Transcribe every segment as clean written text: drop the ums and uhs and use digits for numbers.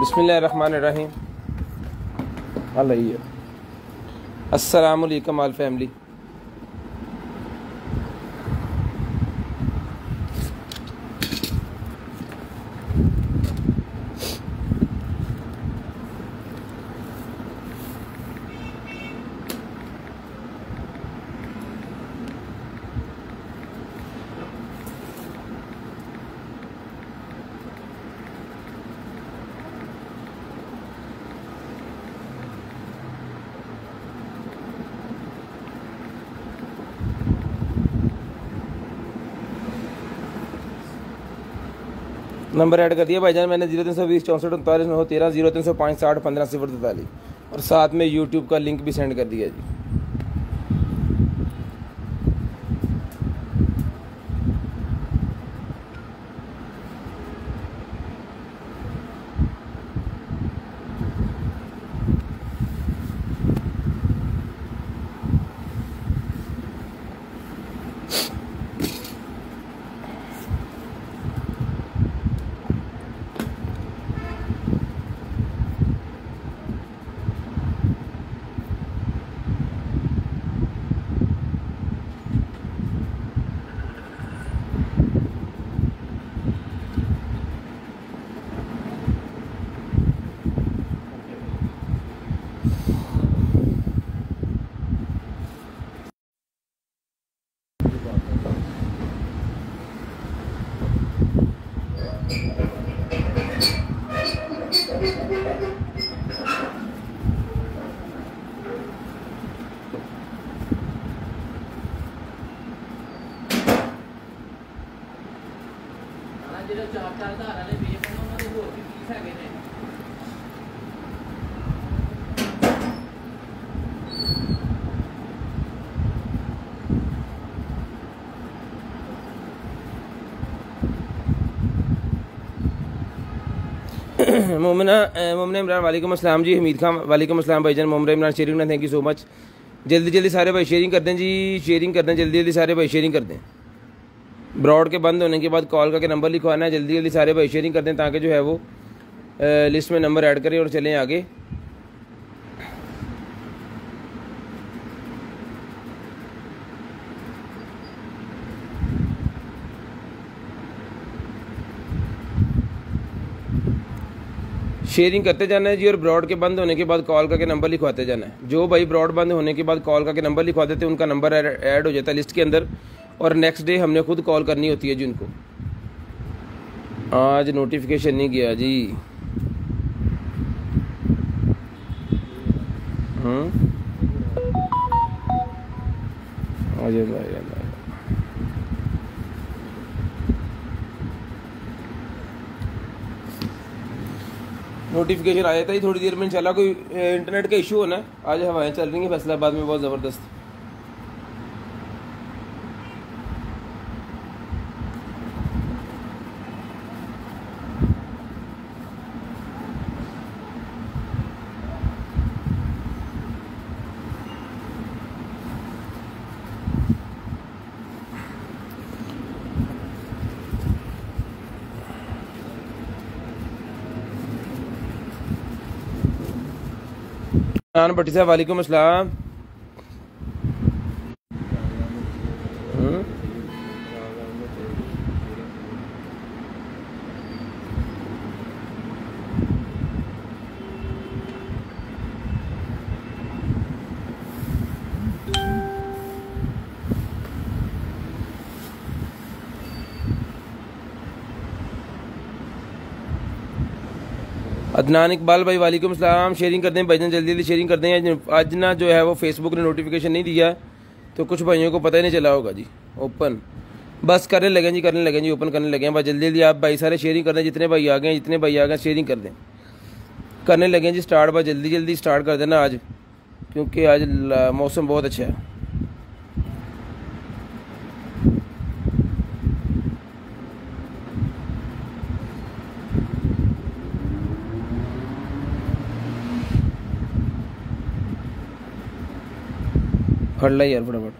बिस्मिल्लाहिर्रहमानिर्रहीम। अस्सलामु अलैकुम आल फैमिली। नंबर ऐड कर दिया भाईजान मैंने 0320 64 39 913 0305 60 15 043 और साथ में यूट्यूब का लिंक भी सेंड कर दिया जी। मोमिना इमरान वालेकुम अस्सलाम जी। हमीद खान वालेकुम अस्सलाम भाईजान। मोमिना इमरान शेयरिंग ना, थैंक यू सो मच। जल्दी जल्दी सारे भाई शेयरिंग कर दें जी, शेयरिंग कर दें जल्दी जल्दी सारे भाई शेयरिंग कर दें। ब्रॉड के बंद होने के बाद कॉल करके नंबर लिखवाना है, जल्दी जल्दी सारे भाई शेयरिंग कर दें ताकि जो है वो लिस्ट में नंबर ऐड करें और चलें आगे। शेयरिंग करते जाना है जी और ब्रॉड के बंद होने के बाद कॉल करके नंबर लिखवाते जाना है। जो भाई ब्रॉड बंद होने के बाद कॉल करके नंबर लिखवा देते हैं उनका नंबर ऐड हो जाता है लिस्ट के अंदर और नेक्स्ट डे हमने खुद कॉल करनी होती है जी उनको। आज नोटिफिकेशन नहीं गया जी। अजय भाई नोटिफिकेशन आ जाता है थोड़ी देर में इंशाल्लाह। कोई इंटरनेट का इशू होना है, आज हवाएं चल रही हैं फैसलाबाद में बहुत ज़बरदस्त। भट्टी साहब वालेकुम अस्सलाम। अदनान इकबाल भाई वालेकुम सलाम। शेयरिंग कर दें भाईजान जल्दी जल्दी शेयरिंग कर दें। आज ना जो है वो फेसबुक ने नोटिफिकेशन नहीं दिया तो कुछ भाइयों को पता ही नहीं चला होगा जी। ओपन बस करने लगे जी, करने लगे जी, ओपन करने लगे हैं। बस जल्दी जल्दी आप भाई सारे शेयरिंग कर दें, जितने भाई आ गए जितने भाई आ गए शेयरिंग कर दें, करने लगे जी स्टार्ट। बस जल्दी जल्दी स्टार्ट कर देना आज, क्योंकि आज मौसम बहुत अच्छा है। फट ला यार फटाफट।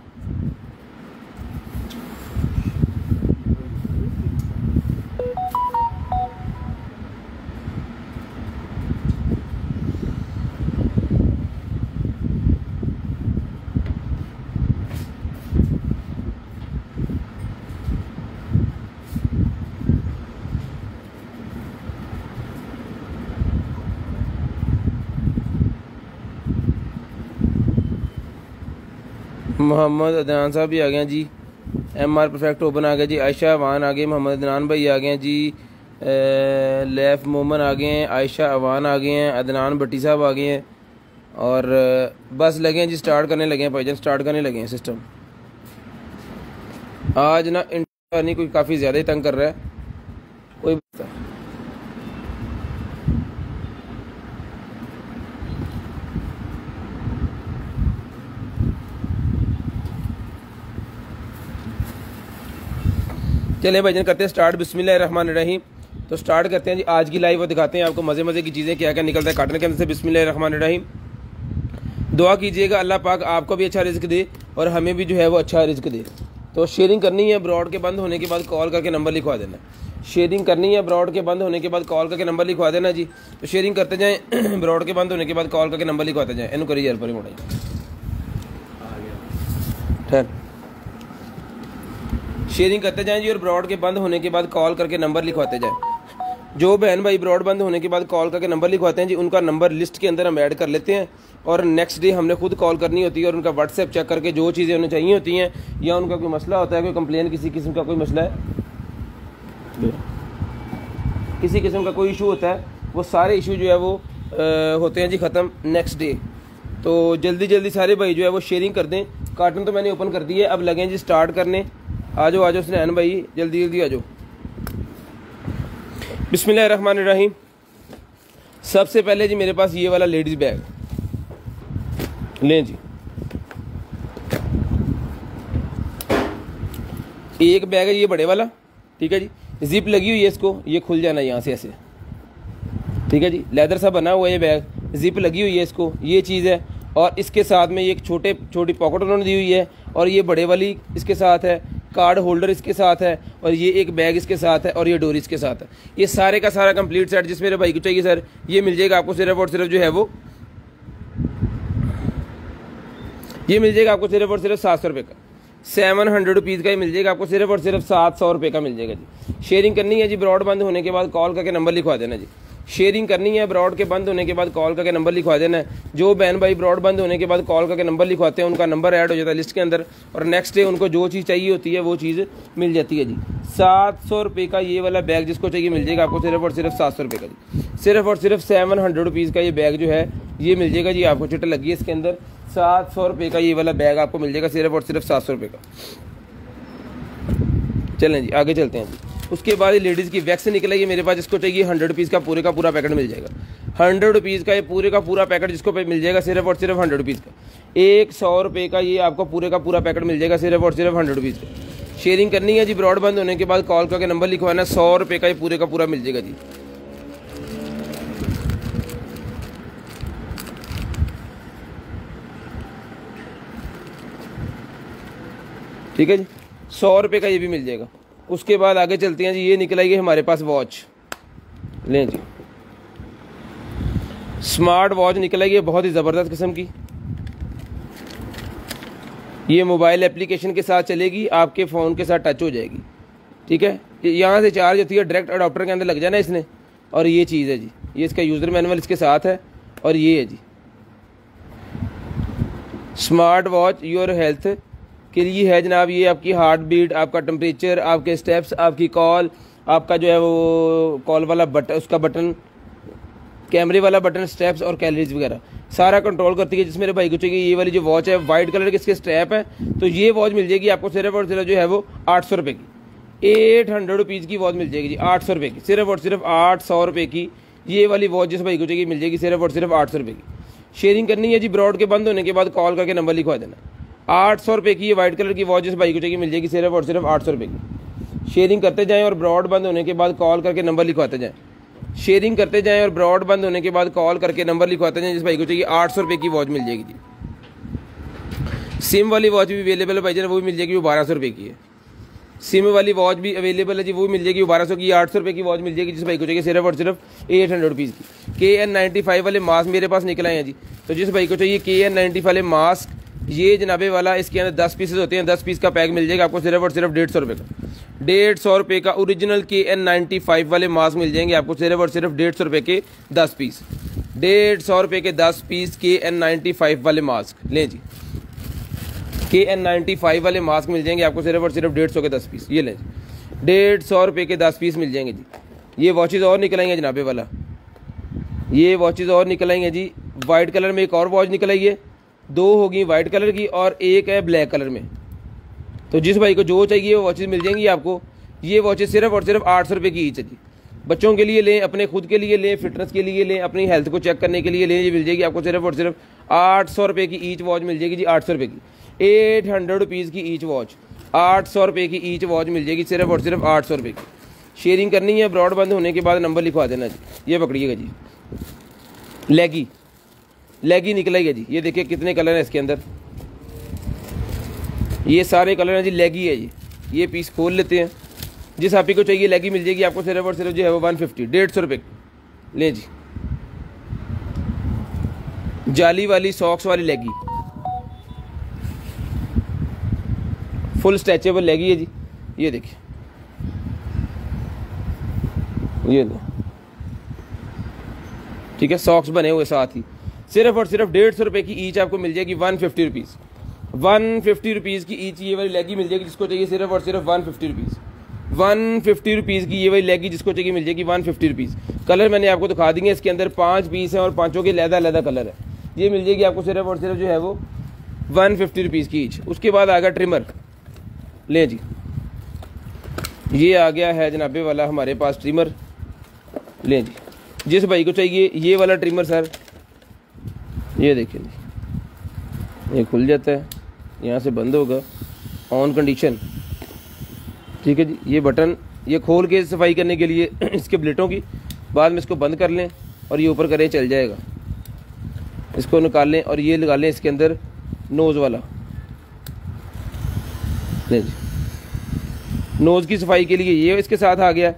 मोहम्मद अदनान साहब भी आ गए हैं जी। MR परफेक्ट ओपन आ गया जी। आयशा अवान आ गए, मोहम्मद अदनान भाई आ गए हैं जी। लैफ मोमन आ गए हैं, आयशा अवान आ गए हैं, अदनान भट्टी साहब आ गए हैं। और बस लगे हैं जी, स्टार्ट करने लगे हैं भाईजान, स्टार्ट करने लगे हैं सिस्टम। आज ना इंटरनेट कोई काफ़ी ज़्यादा ही तंग कर रहा है, कोई चले भाईजान करते हैं स्टार्ट। बिस्मिल्लाहिर्रहमानिर्रहीम। तो स्टार्ट करते हैं जी आज की लाइव और दिखाते हैं आपको मज़े मज़े की चीज़ें क्या क्या निकलता है काटने के अंदर से। बिस्मिल्लाहिर्रहमानिर्रहीम। दुआ कीजिएगा अल्लाह पाक आपको भी अच्छा रिज़्क दे और हमें भी जो है वो अच्छा रिज़्क दे। तो शेयरिंग करनी है, ब्रॉड के बंद होने के बाद कॉल करके नंबर लिखवा देना। शेयरिंग करनी है, ब्रॉड के बंद होने के बाद कॉल करके नंबर लिखवा देना जी। तो शेयरिंग करते जाएँ, ब्रॉड के बंद होने के बाद कॉल करके नंबर लिखवाते जाएँ। इन करिए पर मोड़ा ठहर शेयरिंग करते जाएं जी और ब्रॉड के बंद होने के बाद कॉल करके नंबर लिखवाते जाएं। जो बहन भाई ब्रॉड बंद होने के बाद कॉल करके नंबर लिखवाते हैं जी, उनका नंबर लिस्ट के अंदर हम ऐड कर लेते हैं और नेक्स्ट डे हमने खुद कॉल करनी होती है और उनका व्हाट्सएप चेक करके जो चीज़ें उन्हें चाहिए होती हैं या उनका कोई मसला होता है, कोई कंप्लेन किसी किस्म का कोई मसला है, किसी किस्म का कोई इशू होता है, वो सारे इशू जो है वो होते हैं जी ख़त्म नेक्स्ट डे। तो जल्दी जल्दी सारे भाई जो है वो शेयरिंग कर दें। कार्टन तो मैंने ओपन कर दिए, अब लगें जी स्टार्ट करने। आ जाओ स्नैन भाई, जल्दी जल्दी आ जाओ। बिस्मिल्लाहिर्रहमानिर्रहीम। सबसे पहले जी मेरे पास ये वाला लेडीज़ बैग लें जी। एक बैग है ये बड़े वाला, ठीक है जी। जिप लगी हुई है, इसको ये खुल जाना यहाँ से ऐसे, ठीक है जी। लेदर सा बना हुआ है ये बैग, जिप लगी हुई है इसको, ये चीज़ है। और इसके साथ में ये एक छोटी पॉकेट उन्होंने दी हुई है और ये बड़े वाली इसके साथ है, कार्ड होल्डर इसके साथ है और ये एक बैग इसके साथ है और ये डोरी इसके साथ है। ये सारे का सारा कंप्लीट सेट जिस मेरे भाई को चाहिए सर, ये मिल जाएगा आपको सिर्फ और सिर्फ जो है वो ये मिल जाएगा आपको सिर्फ और सिर्फ 700 रुपये का। 700 रुपीज़ का ही मिल जाएगा आपको सिर्फ और सिर्फ 700 रुपये का मिल जाएगा जी। शेयरिंग करनी है जी, ब्रॉड बंद होने के बाद कॉल करके नंबर लिखवा देना जी। शेयरिंग करनी है, ब्रॉड के बंद होने के बाद कॉल करके नंबर लिखवा देना है। जो बहन भाई ब्रॉड बंद होने के बाद कॉल करके नंबर लिखवाते हैं उनका नंबर ऐड हो जाता है लिस्ट के अंदर और नेक्स्ट डे उनको जो चीज़ चाहिए होती है वो चीज़ मिल जाती है जी। 700 रुपये का ये वाला बैग जिसको चाहिए मिल जाएगा आपको सिर्फ और सिर्फ 700 रुपये का जी। सिर्फ और सिर्फ 700 रुपीज़ का ये बैग जो है ये मिल जाएगा जी आपको। चिट लगी है इसके अंदर। 700 रुपये का ये वाला बैग आपको मिल जाएगा सिर्फ और सिर्फ 700 रुपये का। चलें जी आगे चलते हैं जी। उसके बाद ये लेडीज़ की वैक्स निकलेगी मेरे पास, जिसको चाहिए 100 रुपीज़ का पूरे का पूरा पैकेट मिल जाएगा। 100 रुपीज़ का ये पूरे का पूरा पैकेट जिसको मिल जाएगा सिर्फ और सिर्फ 100 रुपीज़ का। 100 रुपये का ये आपको पूरे का पूरा पैकेट मिल जाएगा सिर्फ और सिर्फ 100 रुपीज़ का। शेयरिंग करनी है जी, ब्रॉड बंद होने के बाद कॉल करके नंबर लिखवाना है। 100 रुपये का ये पूरे का पूरा मिल जाएगा जी। ठीक है जी, 100 रुपये का ये भी मिल जाएगा। उसके बाद आगे चलते हैं जी। ये निकल आएगी हमारे पास वॉच, लें जी। स्मार्ट वॉच निकल आएगी बहुत ही ज़बरदस्त किस्म की। ये मोबाइल एप्लीकेशन के साथ चलेगी, आपके फ़ोन के साथ टच हो जाएगी, ठीक है। यहाँ से चार्ज होती है, डायरेक्ट अडॉप्टर के अंदर लग जाना इसने। और ये चीज़ है जी, ये इसका यूज़र मैनुअल इसके साथ है और ये है जी स्मार्ट वॉच योर हेल्थ के लिए है जनाब। ये आपकी हार्ट बीट, आपका टेम्परेचर, आपके स्टेप्स, आपकी कॉल, आपका जो है वो कॉल वाला बटन, उसका बटन, कैमरे वाला बटन, स्टेप्स और कैलोरीज वगैरह सारा कंट्रोल करती है। जिस मेरे भाई को चाहिए ये वाली जो वॉच है, वाइट कलर की इसके स्ट्रैप है, तो ये वॉच मिल जाएगी आपको सिर्फ और सिर्फ जो है वो 800 रुपये की। 800 रुपीज़ की वॉच मिल जाएगी जी, 800 रुपये की। सिर्फ और सिर्फ 800 रुपये की ये वाली वॉच जिस भाई को चाहिए मिल जाएगी सिर्फ और सिर्फ 800 रुपये की। शेयरिंग करनी है जी, ब्रॉड के बंद होने के बाद कॉल करके नंबर लिखवा देना। 800 रुपये की ये वाइट कलर की वॉच जिस भाई को चाहिए मिल जाएगी सिर्फ और सिर्फ 800 रुपये की। शेयरिंग करते जाएं और ब्रॉड बंद होने के बाद कॉल करके नंबर लिखवाते जाएं। शेयरिंग करते जाएं और ब्रॉड बंद होने के बाद कॉल करके नंबर लिखवाते जाएं। जिस भाई को चाहिए 800 रुपये की वॉच मिल जाएगी जी। सिम वाली वॉच भी अवेलेबल है भाई जान, वो भी मिल जाएगी, वो 1200 रुपये की है। सिम वाली वॉच भी अवेलेबल है जी, वो भी मिल जाएगी, वो 1200 की। 800 रुपये की वॉच मिल जाएगी जिस भाई को चाहिए सिर्फ और सिर्फ 800 रुपीज़ की। KN95 वाले मास्क मेरे पास निकल आए हैं जी। तो जिस भाई को चाहिए KN95 वाले मास्क, ये जनाबे वाला, इसके अंदर 10 पीसेज होते हैं, 10 पीस का पैक मिल जाएगा आपको सिर्फ और सिर्फ 150 रुपये का। 150 रुपये का ओरिजिनल KN95 वाले मास्क मिल जाएंगे आपको सिर्फ और सिर्फ 150 रुपये के 10 पीस। 150 रुपये के 10 पीस KN95 वाले मास्क लें जी। KN95 वाले मास्क मिल जाएंगे आपको सिर्फ और सिर्फ 150 के 10 पीस। ये लें 150 रुपये के 10 पीस मिल जाएंगे जी। ये वॉचेज़ और निकल आएंगे जनाबे वाला, ये वॉचेज़ और निकल आएंगे जी। वाइट कलर में एक और वॉच निकल आई है, 2 होगी वाइट कलर की और एक है ब्लैक कलर में। तो जिस भाई को जो चाहिए वो वॉचेज़ मिल जाएंगी आपको। ये वॉचेज़ सिर्फ और सिर्फ 800 रुपये की ईच है जी। बच्चों के लिए लें, अपने खुद के लिए लें, फिटनेस के लिए लें, अपनी हेल्थ को चेक करने के लिए लें, ये मिल जाएगी आपको सिर्फ और सिर्फ 800 रुपये की ईच वॉच मिल जाएगी जी। 800 रुपये की 800 रुपीज़ की ईच वॉच, 800 रुपये की ईच वॉच मिल जाएगी सिर्फ और सिर्फ 800 रुपये की। शेयरिंग करनी है, ब्रॉड बंद होने के बाद नंबर लिखवा देना जी। ये पकड़िएगा जी, लेगी निकला है जी। ये देखिए कितने कलर हैं इसके अंदर, ये सारे कलर हैं जी। लेगी है जी। ये पीस खोल लेते हैं, जिस आप ही को चाहिए लेगी मिल जाएगी आपको सिर्फ और सिर्फ जो है वो 150 150 रुपये ले जी। जाली वाली सॉक्स वाली लेगी, फुल स्ट्रेचेबल लेगी है जी। ये देखिए, ये ठीक है, सॉक्स बने हुए साथ ही। सिर्फ और सिर्फ 150 रुपये की ईच आपको मिल जाएगी। 150 रुपीज़, 150 रुपीज़ की ईच ये वाली लेगी मिल जाएगी जिसको चाहिए सिर्फ और सिर्फ 150 रुपीज़। 150 रुपीज़ की ये वाली लेगी जिसको चाहिए मिल जाएगी 150 रुपीज़। कलर मैंने आपको दिखा देंगे, इसके अंदर 5 पीस हैं और पाँचों के अलग कलर है। ये मिल जाएगी आपको सिर्फ और सिर्फ जो है वो 150 रुपीज़ की ईच। उसके बाद आ गया ट्रिमर, ले जी। ये आ गया है जनाबे वाला हमारे पास ट्रिमर, ले जी। जिस भाई को चाहिए ये वाला ट्रिमर सर, ये देखिए जी, ये खुल जाता है, यहाँ से बंद होगा, ऑन कंडीशन, ठीक है जी। ये बटन ये खोल के सफाई करने के लिए इसके ब्लेटों की, बाद में इसको बंद कर लें और ये ऊपर करें चल जाएगा। इसको निकाल लें और ये लगा लें इसके अंदर नोज़ वाला, नहीं जी। नोज़ की सफाई के लिए ये इसके साथ आ गया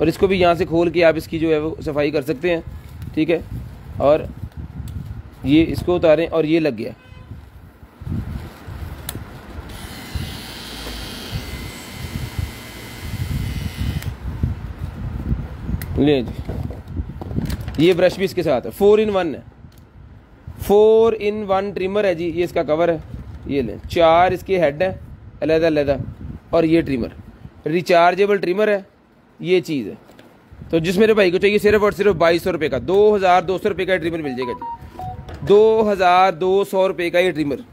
और इसको भी यहाँ से खोल के आप इसकी जो है वो सफाई कर सकते हैं, ठीक है। और ये इसको उतारें और ये लग गया। ले जी, ये ब्रश भी इसके साथ है, 4 in 1 है, 4 in 1 ट्रिमर है जी। ये इसका कवर है, ये लें। 4 इसके हेड है अलग और ये ट्रिमर रिचार्जेबल ट्रिमर है, ये चीज़ है। तो जिस मेरे भाई को चाहिए सिर्फ और सिर्फ 2200 रुपये का, 2200 रुपये का ट्रिमर मिल जाएगा जी। 2200 रुपये का ये ट्रिमर,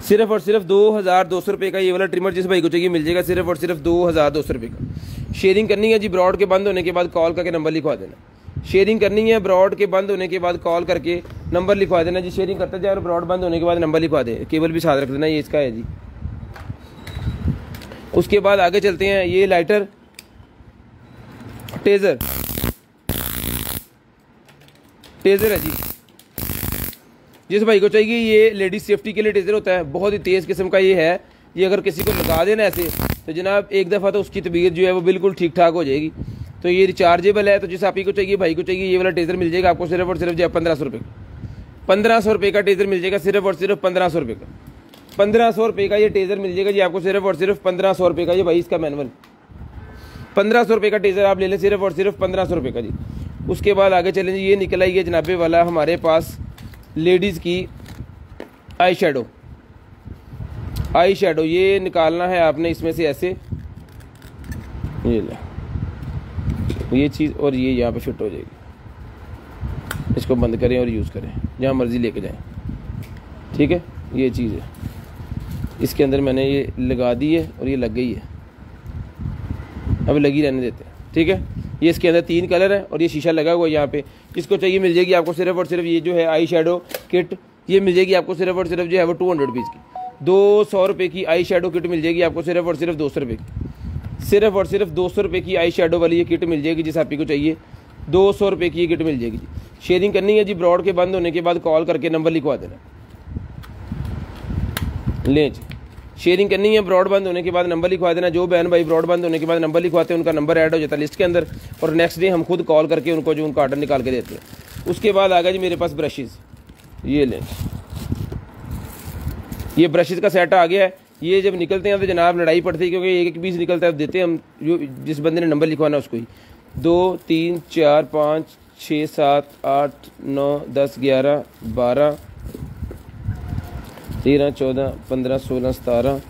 सिर्फ और सिर्फ 2200 रुपये का ये वाला ट्रिमर जिस भाई को चाहिए मिल जाएगा सिर्फ और सिर्फ 2200 रुपये का। शेयरिंग करनी है जी, ब्रॉड के बंद होने के बाद कॉल करके नंबर लिखवा देना। शेयरिंग करनी है, ब्रॉड के बंद होने के बाद कॉल करके नंबर लिखवा देना जी। शेयरिंग करते जाए और ब्रॉड बंद होने के बाद नंबर लिखवा दे, केबल भी साथ रख देना, ये इसका है जी। उसके बाद आगे चलते हैं, ये लाइटर टेज़र है जी। जिस भाई को चाहिए ये लेडीज सेफ्टी के लिए टेज़र होता है, बहुत ही तेज़ किस्म का ये है। ये अगर किसी को लगा देना ऐसे तो जनाब एक दफ़ा तो उसकी तबीयत जो है वो बिल्कुल ठीक ठाक हो जाएगी। तो ये रिचार्जेबल है। तो जिस आप ही को चाहिए भाई को चाहिए ये वाला टेज़र मिल जाएगा आपको सिर्फ और सिर्फ जो है 1500 रुपये का। 1500 रुपये का टेज़र मिल जाएगा सिर्फ और सिर्फ 1500 रुपये का। 1500 रुपये का ये टेज़र मिल जाएगा जी आपको सिर्फ और सिर्फ 1500 रुपये का। ये भाई इसका मैनुअल 1500 रुपये का टेज़र आप ले लें सिर्फ और सिर्फ 1500 रुपये का जी। उसके बाद आगे चलें जी, ये निकल आई है जनाबे वाला हमारे पास लेडीज़ की आई शेडो। ये निकालना है आपने इसमें से ऐसे, ये ले, ये चीज़ और ये यहाँ पे फिट हो जाएगी। इसको बंद करें और यूज़ करें, जहाँ मर्ज़ी लेके जाएं, ठीक है। ये चीज़ है, इसके अंदर मैंने ये लगा दी है और ये लग गई है, अब लगी रहने देते हैं, ठीक है। ये इसके अंदर 3 कलर है और ये शीशा लगा हुआ है यहाँ पे। इसको चाहिए मिल जाएगी आपको सिर्फ और सिर्फ ये जो है आई शेडो किट, ये मिल जाएगी आपको सिर्फ और सिर्फ जो है वो 200 रुपीज़ की। 200 रुपये की आई शेडो किट मिल जाएगी आपको सिर्फ और सिर्फ 200 रुपये की। सिर्फ और सिर्फ 200 रुपये की आई शेडो वाली ये किट मिल जाएगी। जिस आप ही को चाहिए 200 रुपये की ये किट मिल जाएगी जी। शेयरिंग करनी है जी, ब्रॉड के बंद होने के बाद कॉल करके नंबर लिखवा देना। लें जी, शेयरिंग करनी है, ब्रॉड बंद होने के बाद नंबर लिखवा देना। जो बहन भाई ब्रॉड बंद होने के बाद नंबर लिखवाते हैं उनका नंबर ऐड हो जाता है लिस्ट के अंदर और नेक्स्ट डे हम खुद कॉल करके उनको जो उनका ऑर्डर निकाल के देते हैं। उसके बाद आ गया जी मेरे पास ब्रशेज़, ये लें, ये ब्रशेज़ का सेट आ गया है। ये जब निकलते हैं तो जनाब लड़ाई पड़ती है, क्योंकि एक पीस निकलता है, देते हैं हम जो जिस बंदे ने नंबर लिखवाना उसको ही। 2 3 4 5 6 7 8 9 10 11 12 13, 14, 15, 16, 17,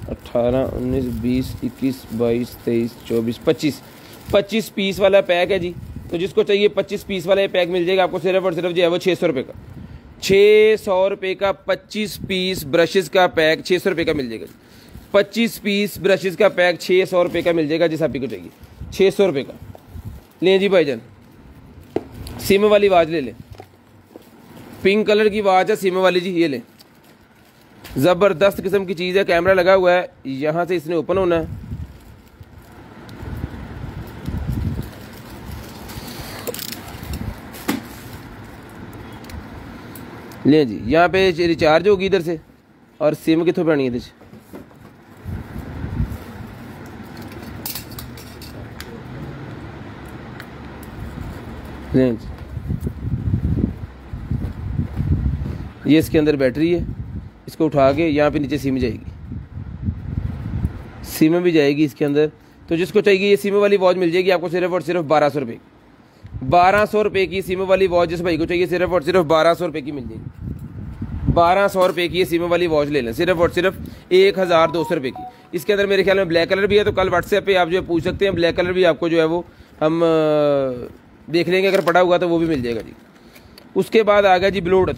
18, 19, 20, 21, 22, 23, 24, 25 25 पीस वाला पैक है जी। तो जिसको चाहिए 25 पीस वाला ये पैक मिल जाएगा आपको सिर्फ और सिर्फ जो है वो 600 रुपये का। 600 रुपये का 25 पीस ब्रशेज़ का पैक 600 रुपये का मिल जाएगा। 25 पीस ब्रशेज़ का पैक 600 रुपये का मिल जाएगा जिस आप को चाहिए 600 रुपये का। लें जी भाईजान, सिम वाली वाच ले लें, पिंक कलर की वाच है सिम वाली जी, ये लें। ज़बरदस्त किस्म की चीज़ है, कैमरा लगा हुआ है, यहाँ से इसने ओपन होना है। लें जी, यहाँ पे रिचार्ज होगी इधर से और सिम कितों पैनी है। लें जी, ये इसके अंदर बैटरी है, इसको उठा के यहाँ पे नीचे सिम जाएगी, सिम भी जाएगी इसके अंदर। तो जिसको चाहिए ये सिम वाली वॉच मिल जाएगी आपको सिर्फ और सिर्फ 1200 रुपये। 1200 रुपये की सिम वाली वॉच जिस भाई को चाहिए सिर्फ और सिर्फ 1200 रुपये की मिल जाएगी। 1200 रुपये की ये सिम वाली वॉच ले लें, सिर्फ और सिर्फ 1200 रुपये की। इसके अंदर मेरे ख्याल में ब्लैक कलर भी है, तो कल व्हाट्सएप पे आप जो पूछ सकते हैं, ब्लैक कलर भी आपको जो है वो हम देख लेंगे, अगर पड़ा हुआ तो वो भी मिल जाएगा जी। उसके बाद आ गया जी ब्लूटूथ,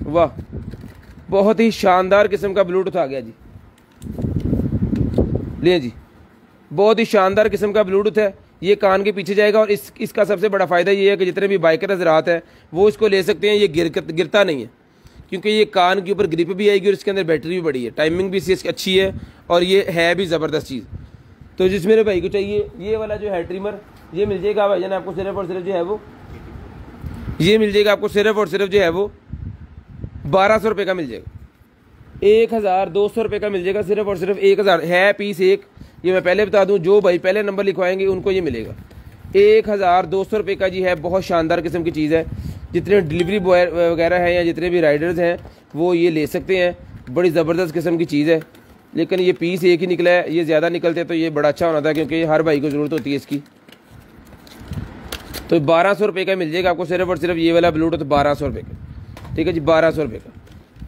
वाह बहुत ही शानदार किस्म का ब्लूटूथ आ गया जी। ले जी, बहुत ही शानदार किस्म का ब्लूटूथ है, ये कान के पीछे जाएगा। और इसका सबसे बड़ा फ़ायदा ये है कि जितने भी बाइकर हज़रात हैं वो इसको ले सकते हैं, ये गिरता नहीं है क्योंकि ये कान के ऊपर ग्रिप भी आएगी और इसके अंदर बैटरी भी बड़ी है, टाइमिंग भी इसकी अच्छी है और ये है भी ज़बरदस्त चीज़। तो जिस मेरे भाई को चाहिए ये वाला जो है ट्रिमर, ये मिल जाएगा भाईजान आपको सिर्फ और सिर्फ जो है वो, ये मिल जाएगा आपको सिर्फ और सिर्फ जो है वो 1200 रुपये का मिल जाएगा। 1200 रुपये का मिल जाएगा सिर्फ और सिर्फ 1000 है पीस एक। ये मैं पहले बता दूं, जो भाई पहले नंबर लिखवाएंगे उनको ये मिलेगा 1200 रुपये का जी है। बहुत शानदार किस्म की चीज़ है, जितने डिलीवरी बॉय वगैरह हैं या जितने भी राइडर्स हैं वो ये ले सकते हैं। बड़ी ज़बरदस्त किस्म की चीज़ है, लेकिन ये पीस एक ही निकला है, ये ज़्यादा निकलते तो ये बड़ा अच्छा होना था क्योंकि हर भाई को ज़रूरत होती है इसकी। तो 1200 रुपये का मिल जाएगा आपको सिर्फ और सिर्फ ये वाला ब्लूटूथ 1200 रुपये का, ठीक है जी, 1200 रुपये का।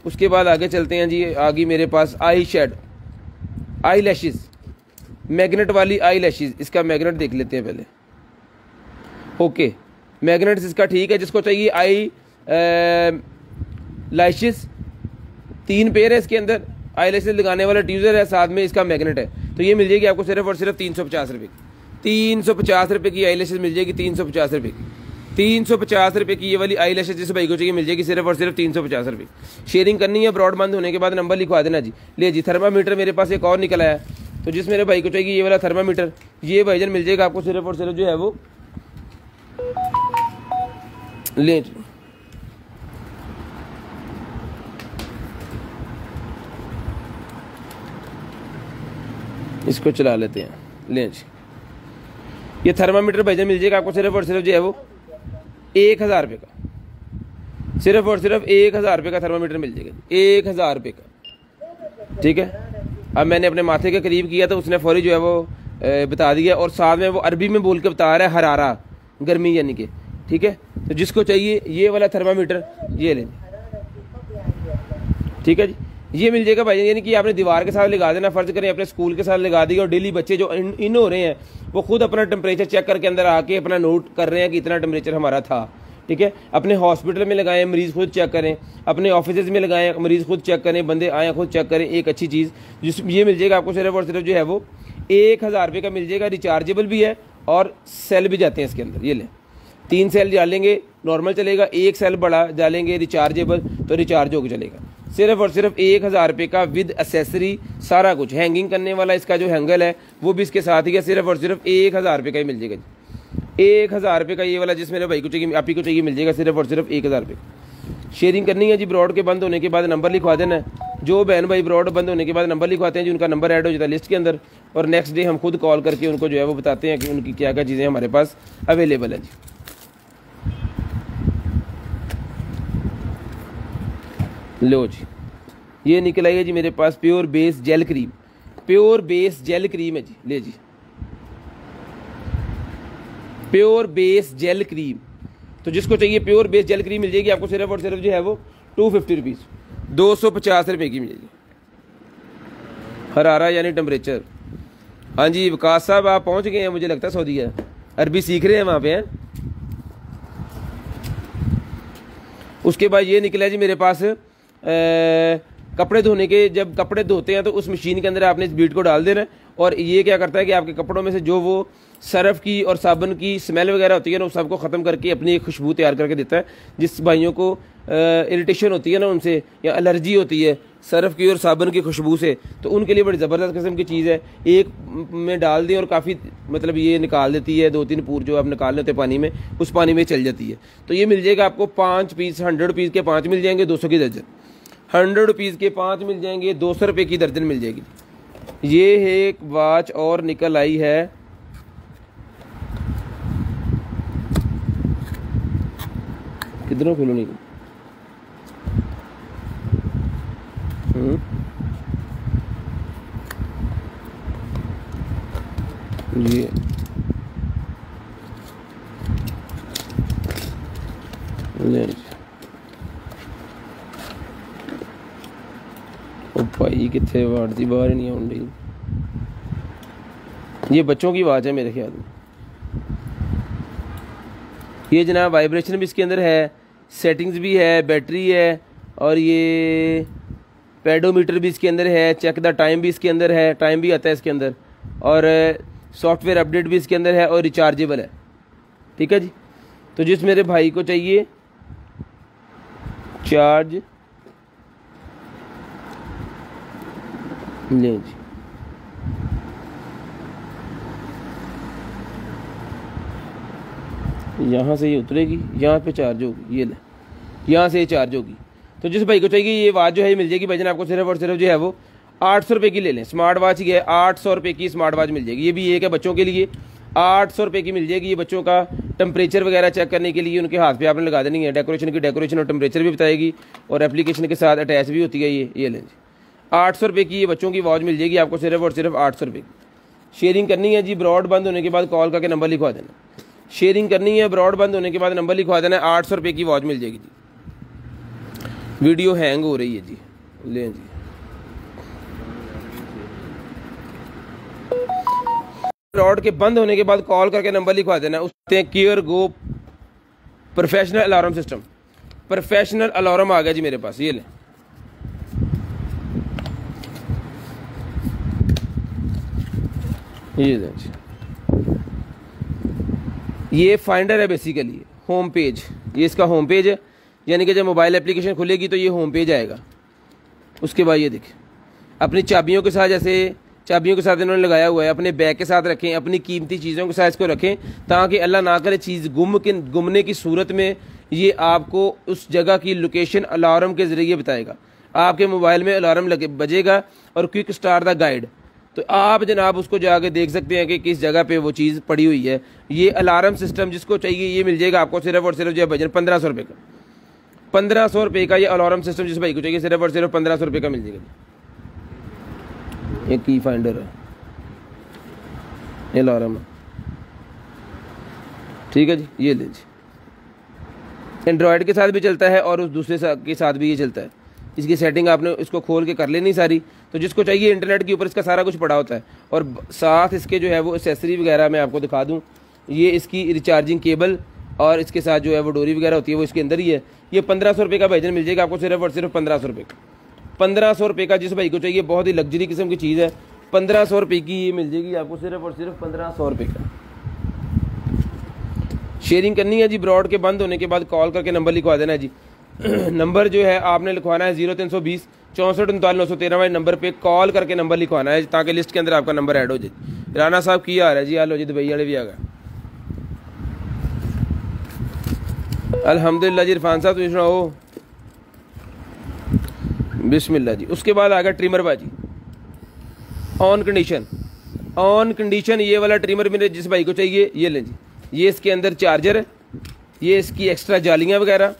उसके बाद आगे चलते हैं जी, आगे मेरे पास आई शेड, आई लैशेज़, मैग्नेट वाली आई लैशेज़। इसका मैग्नेट देख लेते हैं पहले। ओके, मैग्नेट इसका ठीक है। जिसको चाहिए आई लैशेज़, 3 पेयर है इसके अंदर, आई लैशेज़ लगाने वाला ट्यूज़र है, साथ में इसका मैग्नेट है। तो ये मिल जाएगी आपको सिर्फ और सिर्फ 350 रुपये की। 350 रुपये की आई लैशेज़ मिल जाएगी, 350 रुपये की। 350 रुपये की ये वाली आई लैशेज़ जिस भाई को चाहिए मिल जाएगी सिर्फ और सिर्फ 350 रुपये। शेयरिंग करनी है, ब्रॉड बंद होने के बाद नंबर लिखवा देना जी। ले जी, थर्मामीटर मेरे पास एक और निकला है, तो जिस मेरे भाई को चाहिए ये वाला थर्मामीटर, ये भाईजान मिल जाएगा आपको सिर्फ और सिर्फ जो है वो, ले इसको चला लेते हैं। ले जी, ये थर्मामीटर भाईजान मिल जाएगा आपको सिर्फ और सिर्फ जो है वो 1000 रुपये का। सिर्फ और सिर्फ 1000 रुपये का थर्मामीटर मिल जाएगा, 1000 रुपये का, ठीक है। अब मैंने अपने माथे के करीब किया तो उसने फौरी जो है वो बता दिया, और साथ में वो अरबी में बोल के बता रहा है हरारा, गर्मी यानी कि, ठीक है। तो जिसको चाहिए ये वाला थर्मामीटर ये लें, ठीक है जी, ये मिल जाएगा भाई। यानी कि आपने दीवार के साथ लगा देना, फ़र्ज़ करें अपने स्कूल के साथ लगा दिया, और डेली बच्चे जो इन हो रहे हैं वो खुद अपना टेम्परेचर चेक करके अंदर आके अपना नोट कर रहे हैं कि इतना टेम्परेचर हमारा था, ठीक है। अपने हॉस्पिटल में लगाएं, मरीज़ खुद चेक करें, अपने ऑफिस में लगाएं, मरीज़ खुद चेक करें, बंदे आए खुद चेक करें। एक अच्छी चीज़ जिस ये मिल जाएगा आपको सिर्फ और सिर्फ जो है वो 1000 रुपये का मिल जाएगा। रिचार्जेबल भी है और सेल भी जाते हैं इसके अंदर। ये लें, 3 सेल डालेंगे नॉर्मल चलेगा, 1 सेल बड़ा डालेंगे रिचार्जेबल तो रिचार्ज होकर चलेगा। सिर्फ और सिर्फ 1000 रुपये का विद एसेसरी, सारा कुछ। हैंगिंग करने वाला इसका जो हैंगल है वो भी इसके साथ ही है। सिर्फ और सिर्फ 1000 रुपये का ही मिल जाएगा जी, 1000 रुपये का ये वाला जिस मेरे भाई को चाहिए, आप ही को चाहिए, मिल जाएगा सिर्फ और सिर्फ 1000 रुपये। शेयरिंग करनी है जी, ब्रॉड के बंद होने के बाद नंबर लिखवा देना है। जो बहन भाई ब्रॉड बंद होने के बाद नंबर लिखवाते हैं जी, उनका नंबर ऐड हो जाता है लिस्ट के अंदर, और नेक्स्ट डे हम खुद कॉल करके उनको जो है वो बताते हैं कि उनकी क्या क्या चीज़ें हमारे पास अवेलेबल है जी। लो जी, ये निकल आई है जी मेरे पास pure base gel cream, pure base gel cream है जी। ले जी, प्योर बेस जेल क्रीम। तो जिसको चाहिए प्योर बेस जेल क्रीम मिल जाएगी आपको सिर्फ और सिर्फ जो है वो 250 रुपीज़। 250 रुपये की मिलेगी। हरारा यानी टेम्परेचर। हाँ जी विकास साहब आप पहुँच गए हैं, मुझे लगता है सऊदी है, अरबी सीख रहे हैं वहाँ पे हैं। उसके बाद ये निकला जी मेरे पास कपड़े धोने के, जब कपड़े धोते हैं तो उस मशीन के अंदर आपने इस बीट को डाल देना है, और ये क्या करता है कि आपके कपड़ों में से जो वो सरफ़ की और साबुन की स्मेल वगैरह होती है ना, उस सबको ख़त्म करके अपनी एक खुशबू तैयार करके देता है। जिस भाइयों को इरिटेशन होती है ना उनसे, या एलर्जी होती है सरफ़ की और साबुन की खुशबू से, तो उनके लिए बड़ी ज़बरदस्त किस्म की चीज़ है। एक में डाल दें और काफ़ी मतलब ये निकाल देती है, 2-3 पूर जो आप निकालने होते हैं पानी में, उस पानी में चल जाती है। तो ये मिल जाएगा आपको 5 पीस, 100 रुपीज़ के 5 मिल जाएंगे, 200 की दर्जन। 100 रुपीज़ के 5 मिल जाएंगे, 200 रुपये की दर्जन मिल जाएगी। ये है एक वॉच और निकल आई है, किधरों खोलो नहीं ये भाई कितने वाट दी बाहर नहीं आउन रही। ये बच्चों की आवाज़ है मेरे ख्याल में। ये जनाब वाइब्रेशन भी इसके अंदर है, सेटिंग्स भी है, बैटरी है, और ये पेडोमीटर भी इसके अंदर है, चेक द टाइम भी इसके अंदर है, टाइम भी आता है इसके अंदर, और सॉफ्टवेयर अपडेट भी इसके अंदर है, और रिचार्जेबल है। ठीक है जी। तो जिस मेरे भाई को चाहिए चार्ज ले जी, यहाँ से ये उतरेगी, यहाँ पे चार्ज होगी, ये ले यहाँ से ये चार्ज होगी। तो जिस भाई को चाहिए ये वाच जो है मिल जाएगी भाईजान आपको सिर्फ और सिर्फ जो है वो 800 रुपये की ले लें। स्मार्ट वाच ही है, 800 रुपये की स्मार्ट वाच मिल जाएगी। ये भी एक है बच्चों के लिए, 800 रुपये की मिल जाएगी। ये बच्चों का टेम्परेचर वगैरह चेक करने के लिए उनके हाथ पे आपने लगा देनी है। डेकोरेशन की डेकोरेशन और टेम्परेचर भी बताएगी, और एप्लीकेशन के साथ अटैच भी होती है। ये लें जी, 800 रुपये की ये बच्चों की वॉच मिल जाएगी आपको सिर्फ और सिर्फ 800 रुपये की। शेयरिंग करनी है जी, ब्रॉड बंद होने के बाद कॉल करके नंबर लिखवा देना। शेयरिंग करनी है, ब्रॉड बंद होने के बाद नंबर लिखवा देना है, 800 रुपये की वॉच मिल जाएगी जी। वीडियो हैंग हो रही है जी, लें जी। ब्रॉड के बंद होने के बाद कॉल करके नंबर लिखवा देना। उससे care go professional alarm system, professional alarm आ गया जी मेरे पास। ये लें, ये लें जी। ये फाइंडर है बेसिकली, होम पेज। ये इसका होम पेज है, यानी कि जब मोबाइल एप्लीकेशन खुलेगी तो ये होम पेज आएगा। उसके बाद ये देखिए अपनी चाबियों के साथ, जैसे चाबियों के साथ इन्होंने लगाया हुआ है, अपने बैग के साथ रखें, अपनी कीमती चीज़ों के साथ इसको रखें, ताकि अल्लाह ना करे चीज़ गुमने की सूरत में ये आपको उस जगह की लोकेशन अलार्म के ज़रिए बताएगा। आपके मोबाइल में अलार्म लगे बजेगा और क्विक स्टार्ट द गाइड, तो आप जनाब उसको जाके देख सकते हैं कि किस जगह पे वो चीज़ पड़ी हुई है। ये अलार्म सिस्टम जिसको चाहिए ये मिल जाएगा आपको सिर्फ और सिर्फ जो है भजन 1500 रुपये का। 1500 रुपये का ये अलार्म सिस्टम जिस भाई को चाहिए सिर्फ और सिर्फ 1500 रुपये का मिल जाएगा। ये की फाइंडर है, ये अलार्म है, ठीक है जी। ये ले जी, एंड्रॉयड के साथ भी चलता है और उस दूसरे के साथ भी ये चलता है। इसकी सेटिंग आपने इसको खोल के कर लेनी सारी। तो जिसको चाहिए इंटरनेट के ऊपर इसका सारा कुछ पड़ा होता है, और साथ इसके जो है वो एक्सेसरी वगैरह मैं आपको दिखा दूँ। ये इसकी रिचार्जिंग केबल और इसके साथ जो है वो डोरी वगैरह होती है वो इसके अंदर ही है। ये 1500 रुपये का भाईजान मिल जाएगा आपको सिर्फ और सिर्फ 1500 रुपये का। 1500 रुपये का जिस भाई को चाहिए, बहुत ही लग्जरी किस्म की चीज़ है। 1500 रुपये की ये मिल जाएगी आपको सिर्फ और सिर्फ 1500 रुपये का। शेयरिंग करनी है जी, ब्रॉड के बंद होने के बाद कॉल करके नंबर लिखवा देना है जी। नंबर जो है आपने लिखवाना है 0320 64 39 913 वाले नंबर पे कॉल करके नंबर लिखवाना है, ताकि लिस्ट के अंदर आपका नंबर ऐड हो जाए। राना साहब की आ रहा है जी, हाल हो जी, दुबई वाले भी आ गए। अल्हम्दुलिल्लाह जी। इरफान साहब तुम सुनाओ, बिस्मिल्लाह जी। उसके बाद आ गया ट्रिमर बाजी, ऑन कंडीशन। ऑन कंडीशन ये वाला ट्रिमर मेरे जिस भाई को चाहिए ये लें जी। ये इसके अंदर चार्जर है, ये इसकी एक्स्ट्रा जालियाँ वगैरह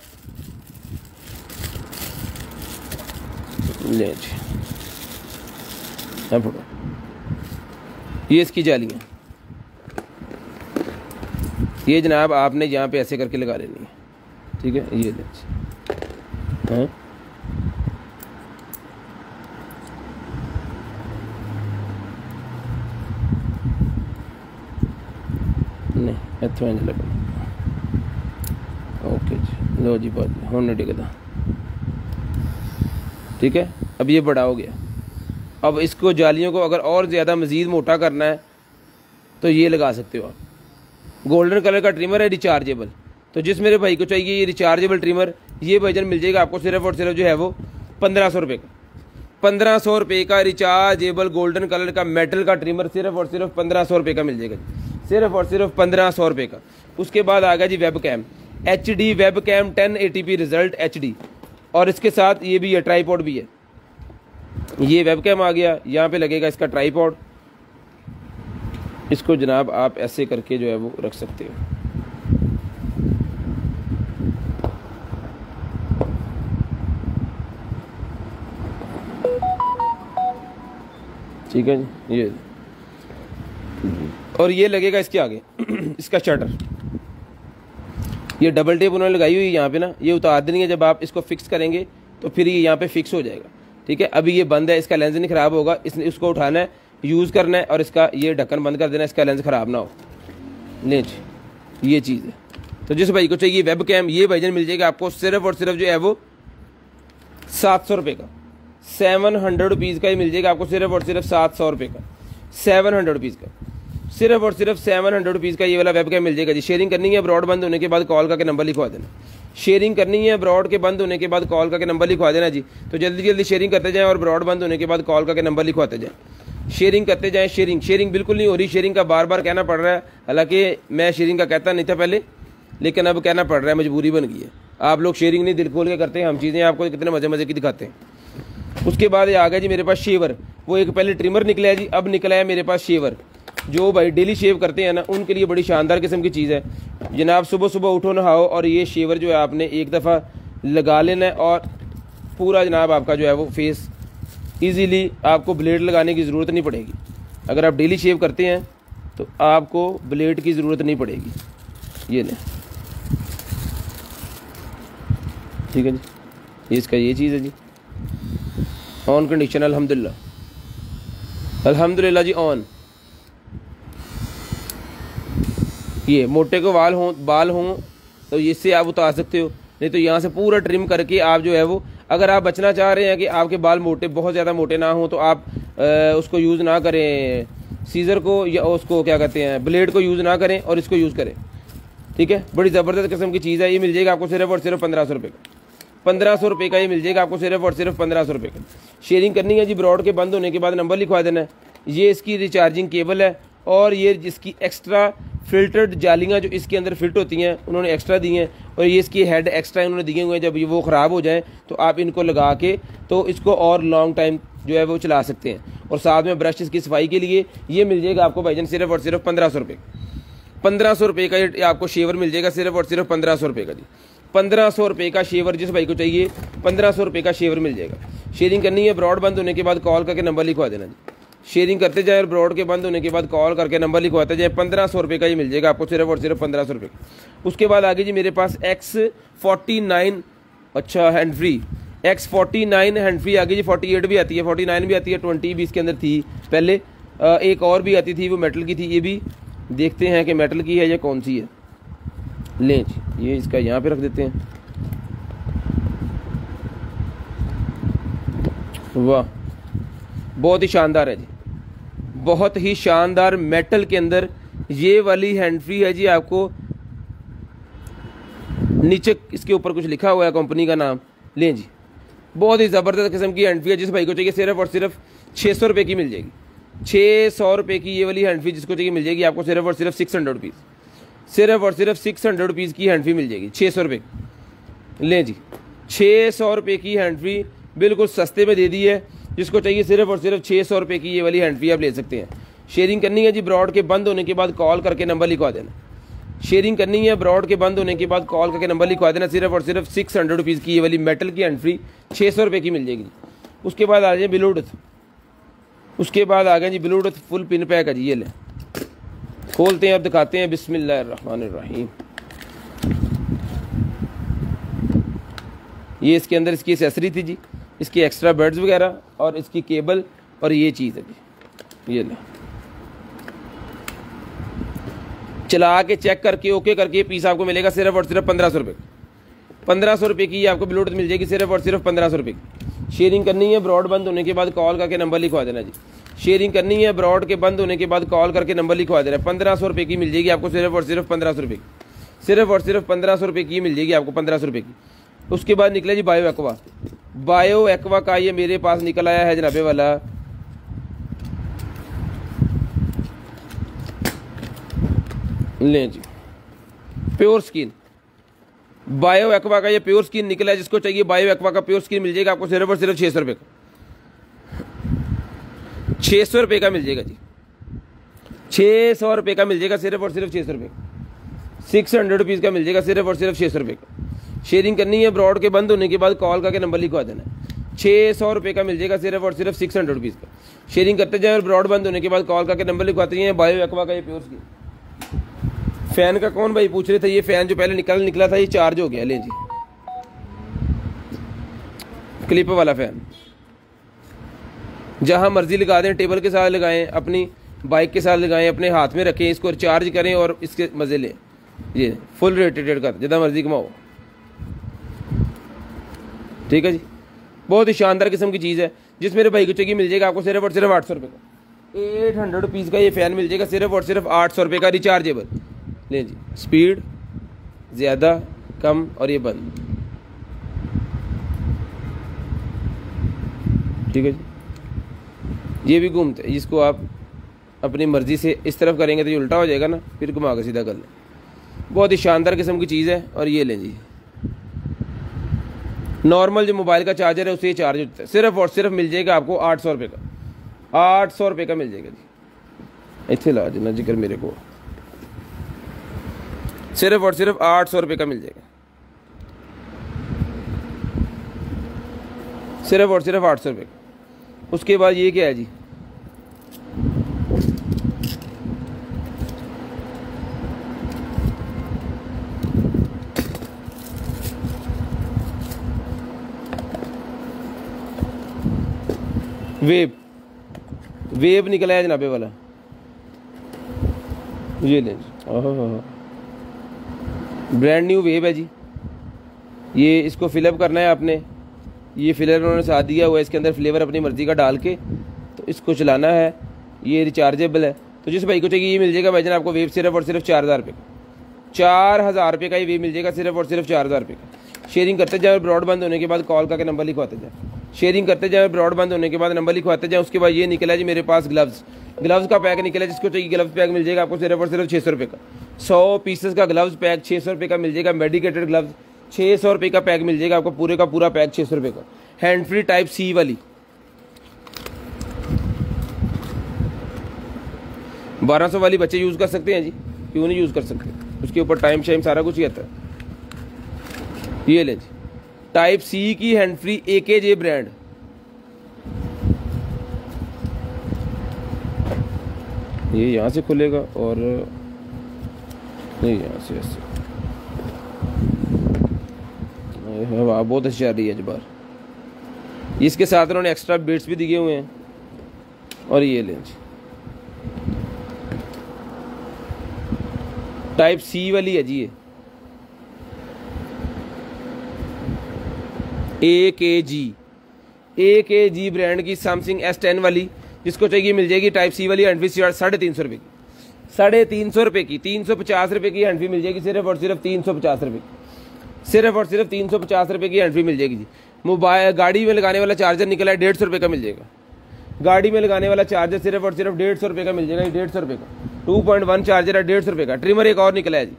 ले जी, फोटो, ये इसकी जालियाँ, ये जनाब आपने यहाँ पे ऐसे करके लगा लेनी है, ठीक है। ये ले जी, हाँ नहीं इतों इंज लगना। ओके जी, लो जी भाजी हुण नहीं टिकता। ठीक है, अब ये बड़ा हो गया। अब इसको जालियों को अगर और ज़्यादा मज़ीद मोटा करना है तो ये लगा सकते हो आप। गोल्डन कलर का ट्रिमर है रिचार्जेबल, तो जिस मेरे भाई को चाहिए ये रिचार्जेबल ट्रिमर, ये भाईजान मिल जाएगा आपको सिर्फ और सिर्फ जो है वो 1500 रुपये का। 1500 रुपये का रिचार्जेबल गोल्डन कलर का मेटल का ट्रिमर सिर्फ और सिर्फ 1500 रुपये का मिल जाएगा, सिर्फ और सिर्फ 1500 रुपये का। उसके बाद आ गया जी webcam, HD webcam 1080p result HD, और इसके साथ ये भी है ट्राईपॉड भी है। ये वेब कैम आ गया, यहाँ पे लगेगा इसका ट्राईपॉड। इसको जनाब आप ऐसे करके जो है वो रख सकते हो। ठीक है जी, ये और ये लगेगा इसके आगे इसका शटर। ये डबल टेप उन्होंने लगाई हुई है यहाँ पे ना, ये उतार देनी है। जब आप इसको फिक्स करेंगे तो फिर ये यहाँ पे फिक्स हो जाएगा। ठीक है, अभी ये बंद है, इसका लेंस नहीं ख़राब होगा, इसने इसको उठाना है, यूज़ करना है और इसका ये ढक्कन बंद कर देना, इसका लेंस ख़राब ना हो। ले जी, ये चीज़ है। तो जिस भाई को चाहिए वेब कैम, ये भाईजान मिल जाएगा आपको सिर्फ और सिर्फ जो है वो 700 रुपये का। 700 रुपीज़ का ही मिल जाएगा आपको सिर्फ और सिर्फ 700 रुपये का। 700 रुपीज़ का, सिर्फ और सिर्फ 700 रुपीज़ का ये वाला वेब कैम मिल जाएगा जी। शेयरिंग करनी है, ब्रॉड बंद होने के बाद कॉल करके नंबर लिखवा देना। शेयरिंग करनी है, ब्रॉड के बंद होने के बाद कॉल करके नंबर लिखवा देना जी। तो जल्दी जल्दी शेयरिंग करते जाएं और ब्रॉड बंद होने के बाद कॉल करके नंबर लिखवाते जाएं। शेयरिंग करते जाएं। शेयरिंग बिल्कुल नहीं हो रही, शेयरिंग का बार बार कहना पड़ रहा है। हालांकि मैं शेयरिंग का कहता नहीं था पहले, लेकिन अब कहना पड़ रहा है, मजबूरी बन गई है। आप लोग शेयरिंग नहीं दिल खोल के करते हैं, हम चीज़ें आपको कितने मज़े मज़े की दिखाते हैं। उसके बाद ये आ गया जी मेरे पास शेवर। वो एक पहले ट्रिमर निकला है जी, अब निकला है मेरे पास शेवर। जो भाई डेली शेव करते हैं ना, उनके लिए बड़ी शानदार किस्म की चीज़ है जनाब। सुबह सुबह उठो नहाओ और ये शेवर जो है आपने एक दफ़ा लगा लेना है और पूरा जनाब आपका जो है वो फेस इजीली, आपको ब्लेड लगाने की ज़रूरत नहीं पड़ेगी। अगर आप डेली शेव करते हैं तो आपको ब्लेड की ज़रूरत नहीं पड़ेगी। ये लें, ठीक है जी, ये इसका ये चीज़ है जी। ऑन कंडीशन अल्हम्दुलिल्लाह, अल्हम्दुलिल्लाह जी ऑन। ये मोटे को बाल हों तो इससे आप उतार सकते हो, नहीं तो यहाँ से पूरा ट्रिम करके आप जो है वो, अगर आप बचना चाह रहे हैं कि आपके बाल मोटे बहुत ज़्यादा मोटे ना हो, तो आप उसको यूज़ ना करें, सीज़र को या उसको क्या कहते हैं ब्लेड को यूज़ ना करें और इसको यूज़ करें। ठीक है, बड़ी ज़बरदस्त किस्म की चीज़ है। ये मिल जाएगा आपको सिर्फ और सिर्फ 1500 रुपये का। 1500 रुपये का ये मिल जाएगा आपको सिर्फ और सिर्फ 1500 रुपये का। शेयरिंग करनी है जी, ब्रॉड के बंद होने के बाद नंबर लिखवा देना है। ये इसकी रिचार्जिंग केबल है और ये जिसकी एक्स्ट्रा फिल्टर्ड जालियाँ जो इसके अंदर फिट होती हैं उन्होंने एक्स्ट्रा दी हैं, और ये इसकी हेड एक्स्ट्रा उन्होंने दिए हुए हैं। जब ये वो ख़राब हो जाए तो आप इनको लगा के तो इसको और लॉन्ग टाइम जो है वो चला सकते हैं। और साथ में ब्रश इसकी सफाई के लिए ये मिल जाएगा आपको भाईजान सिर्फ और सिर्फ 1500 रुपये। 1500 रुपये का ये आपको शेवर मिल जाएगा सिर्फ और सिर्फ 1500 रुपये का जी। 1500 रुपये का शेवर, जिस भाई को चाहिए 1500 रुपये का शेवर मिल जाएगा। शेयरिंग करनी है, ब्रॉड बंद होने के बाद कॉल करके नंबर लिखवा देना जी। शेयरिंग करते जाए और ब्रॉड के बंद होने के बाद कॉल करके नंबर लिखवाते जाए। 1500 रुपये का ये मिल जाएगा आपको सिर्फ और सिर्फ 1500 रुपये का। उसके बाद आगे जी मेरे पास X49 अच्छा hand free, X49 hand free आगे जी। 48 भी आती है, 49 भी आती है, 20 भी इसके अंदर थी पहले। एक और भी आती थी, वो मेटल की थी। ये भी देखते हैं कि मेटल की है या कौन सी है। लें जी, ये इसका यहाँ पे रख देते हैं। वाह, बहुत ही शानदार है जी, बहुत ही शानदार मेटल के अंदर ये वाली हैंड फ्री है जी। आपको नीचे इसके ऊपर कुछ लिखा हुआ है कंपनी का नाम। लें जी, बहुत ही ज़बरदस्त किस्म की हैंड फ्री है। जिस भाई को चाहिए सिर्फ और सिर्फ 600 रुपये की मिल जाएगी। 600 रुपये की ये वाली हैंड फ्री जिसको चाहिए मिल जाएगी आपको सिर्फ और सिर्फ 600 रुपीज़। सिर्फ और सिर्फ 600 रुपीज़ की हैंड फ्री मिल जाएगी, 600 रुपये। लें जी, 600 रुपये की हैंड फ्री बिल्कुल सस्ते में दे दी है। जिसको चाहिए सिर्फ और सिर्फ 600 रुपये की ये वाली हैंड फ्री आप ले सकते हैं। शेयरिंग करनी है जी, ब्रॉड के बंद होने के बाद कॉल करके नंबर लिखवा देना। शेयरिंग करनी है, ब्रॉड के बंद होने के बाद कॉल करके नंबर लिखवा देना। सिर्फ और सिर्फ 600 रुपीज़ की ये वाली मेटल की हैंड फ्री 600 रुपये की मिल जाएगी। उसके बाद आ जाए ब्लूटूथ। उसके बाद आ गए जी ब्लूटूथ फुल पिन पैक है जी। ये लें, खोलते हैं और दिखाते हैं। बिस्मिल्लाहिर्रहमानिर्रहीम। ये इसके अंदर इसकी एसेसरी थी जी, इसकी एक्स्ट्रा बर्ड्स वगैरह और इसकी केबल और ये चीज़ है जी। ये ले, चला के चेक करके ओके करके ये पीस आपको मिलेगा सिर्फ और सिर्फ 1500 रुपये। 1500 रुपये की आपको ब्लूटूथ मिल जाएगी सिर्फ और सिर्फ 1500 रुपये की। शेयरिंग करनी है, ब्रॉड बंद होने के बाद कॉल करके नंबर लिखवा देना जी। शेयरिंग करनी है, ब्रॉड के बंद होने के बाद कॉल करके नंबर लिखवा देना। 1500 रुपये की मिल जाएगी आपको सिर्फ और सिर्फ 1500 रुपये की। सिर्फ और सिर्फ 1500 रुपये की मिल जाएगी आपको 1500 रुपये की। उसके बाद निकला जी बायो एक्वा। बायो एक्वा का ये मेरे पास निकल आया है जनाबे वाला लें जी प्योर स्किन। बायो एक्वा का ये प्योर स्किन निकला है, जिसको चाहिए बायो एक्वा का प्योर स्किन मिल जाएगा आपको सिर्फ और सिर्फ 600 रुपये का। 600 रुपये का मिल जाएगा जी, 600 रुपये का मिल जाएगा सिर्फ और सिर्फ 600 रुपये। 600 रुपीज़ का मिल जाएगा सिर्फ और सिर्फ 600 रुपये का। शेयरिंग करनी है, ब्रॉड के बंद होने के बाद कॉल करके नंबर लिखवा देना है। 600 रुपये का मिल जाएगा सिर्फ और सिर्फ 600 रुपीज़ का। शेयरिंग करते जाए और ब्रॉड बंद होने के बाद कॉल करके नंबर लिखवाते हैं। बायो एक्वा का ये प्योर स्किन। फैन का कौन भाई पूछ रहे थे, ये फैन जो पहले निकला था ये चार्ज हो गया। ले जी क्लिप वाला फैन, जहां मर्जी लगा दें, टेबल के साथ लगाएं, अपनी बाइक के साथ लगाएं, अपने हाथ में रखें, इसको चार्ज करें और इसके मजे लें। ये फुल रोटेटेड कर जितना मर्जी घुमाओ। ठीक है जी, बहुत ही शानदार किस्म की चीज़ है। जिस मेरे भाई को चाहिए मिल जाएगा आपको सिर्फ और सिर्फ 800 रुपये का। 800 रुपीज़ का ये फ़ैन मिल जाएगा सिर्फ और सिर्फ 800 रुपये का रिचार्जेबल। ले जी, स्पीड ज़्यादा कम और ये बंद। ठीक है जी, ये भी घूमते हैं, इसको आप अपनी मर्ज़ी से इस तरफ करेंगे तो ये उल्टा हो जाएगा ना, फिर घुमा के सीधा कर लें। बहुत ही शानदार किस्म की चीज़ है। और ये लें जी, नॉर्मल जो मोबाइल का चार्जर है उससे ये चार्ज होता है। सिर्फ और सिर्फ मिल जाएगा आपको 800 रुपये का। 800 रुपये का मिल जाएगा जी। इतने ला देना जिक्र मेरे को, सिर्फ और सिर्फ 800 रुपये का मिल जाएगा। सिर्फ और सिर्फ 800 रुपये का। उसके बाद ये क्या है जी, वेब निकला है जनाबे वाला। ये लें, ब्रांड न्यू वेब है जी। ये इसको फिलअप करना है आपने। ये फिलर उन्होंने साथ दिया हुआ है, इसके अंदर फ्लेवर अपनी मर्जी का डाल के तो इसको चलाना है। ये रिचार्जेबल है, तो जिस भाई को चाहिए ये मिल जाएगा भाईजान आपको वेब सिर्फ और सिर्फ 4000 रुपये का। 4000 रुपये का ये वेब मिल जाएगा सिर्फ और सिर्फ 4000 रुपये का। शेयरिंग करते जाए, ब्रॉड बंद होने के बाद कॉल करके नंबर लिखवाते जाए। शेयरिंग करते जाए, ब्रॉड बंद होने के बाद नंबर लिखवाते जाए। उसके बाद ये निकला जी मेरे पास ग्लव्स का पैक निकला। जिसको चाहिए ग्लव्स पैक मिल जाएगा आपको सिर्फ और सिर्फ 600 रुपये का। 100 पीसेस का ग्लव्स पैक 600 रुपये का मिल जाएगा। मेडिकेटेड ग्लव्स 600 रुपये का पैक मिल जाएगा आपको, पूरे का पूरा पैक 600 रुपये का। हैंड फ्री टाइप सी वाली 1200 वाली बच्चे यूज़ कर सकते हैं जी, क्यों नहीं यूज़ कर सकते। उसके ऊपर टाइम शाइम सारा कुछ ही आता है। ये ले जी, टाइप सी की हैंड फ्री AKJ ब्रांड। ये यहाँ से खुलेगा और नहीं यहाँ से ऐसे। हवा बहुत अच्छी आ रही है जबार। इसके साथ उन्होंने एक्स्ट्रा बिट्स भी दिए हुए हैं। और ये लें जी, टाइप सी वाली है जी। ये AKG ब्रांड की सैमसंग S10 वाली, जिसको चाहिए मिल जाएगी टाइप सी वाली हैंड फ्री 350 रुपये की। 350 रुपये की 350 रुपये की हैंड फ्री मिल जाएगी सिर्फ और सिर्फ 350 रुपये की। सिर्फ और सिर्फ 350 रुपये की हैंड फ्री मिल जाएगी जी। मोबाइल गाड़ी में लगाने वाला चार्जर निकला है 150 रुपये का मिल जाएगा। गाड़ी में लगाने वाला चार्जर सिर्फ और सिर्फ 150 रुपये का मिल जाएगा। 150 रुपये का 2.1 चार्जर है 150 रुपये का। ट्रिमर एक और निकला है जी,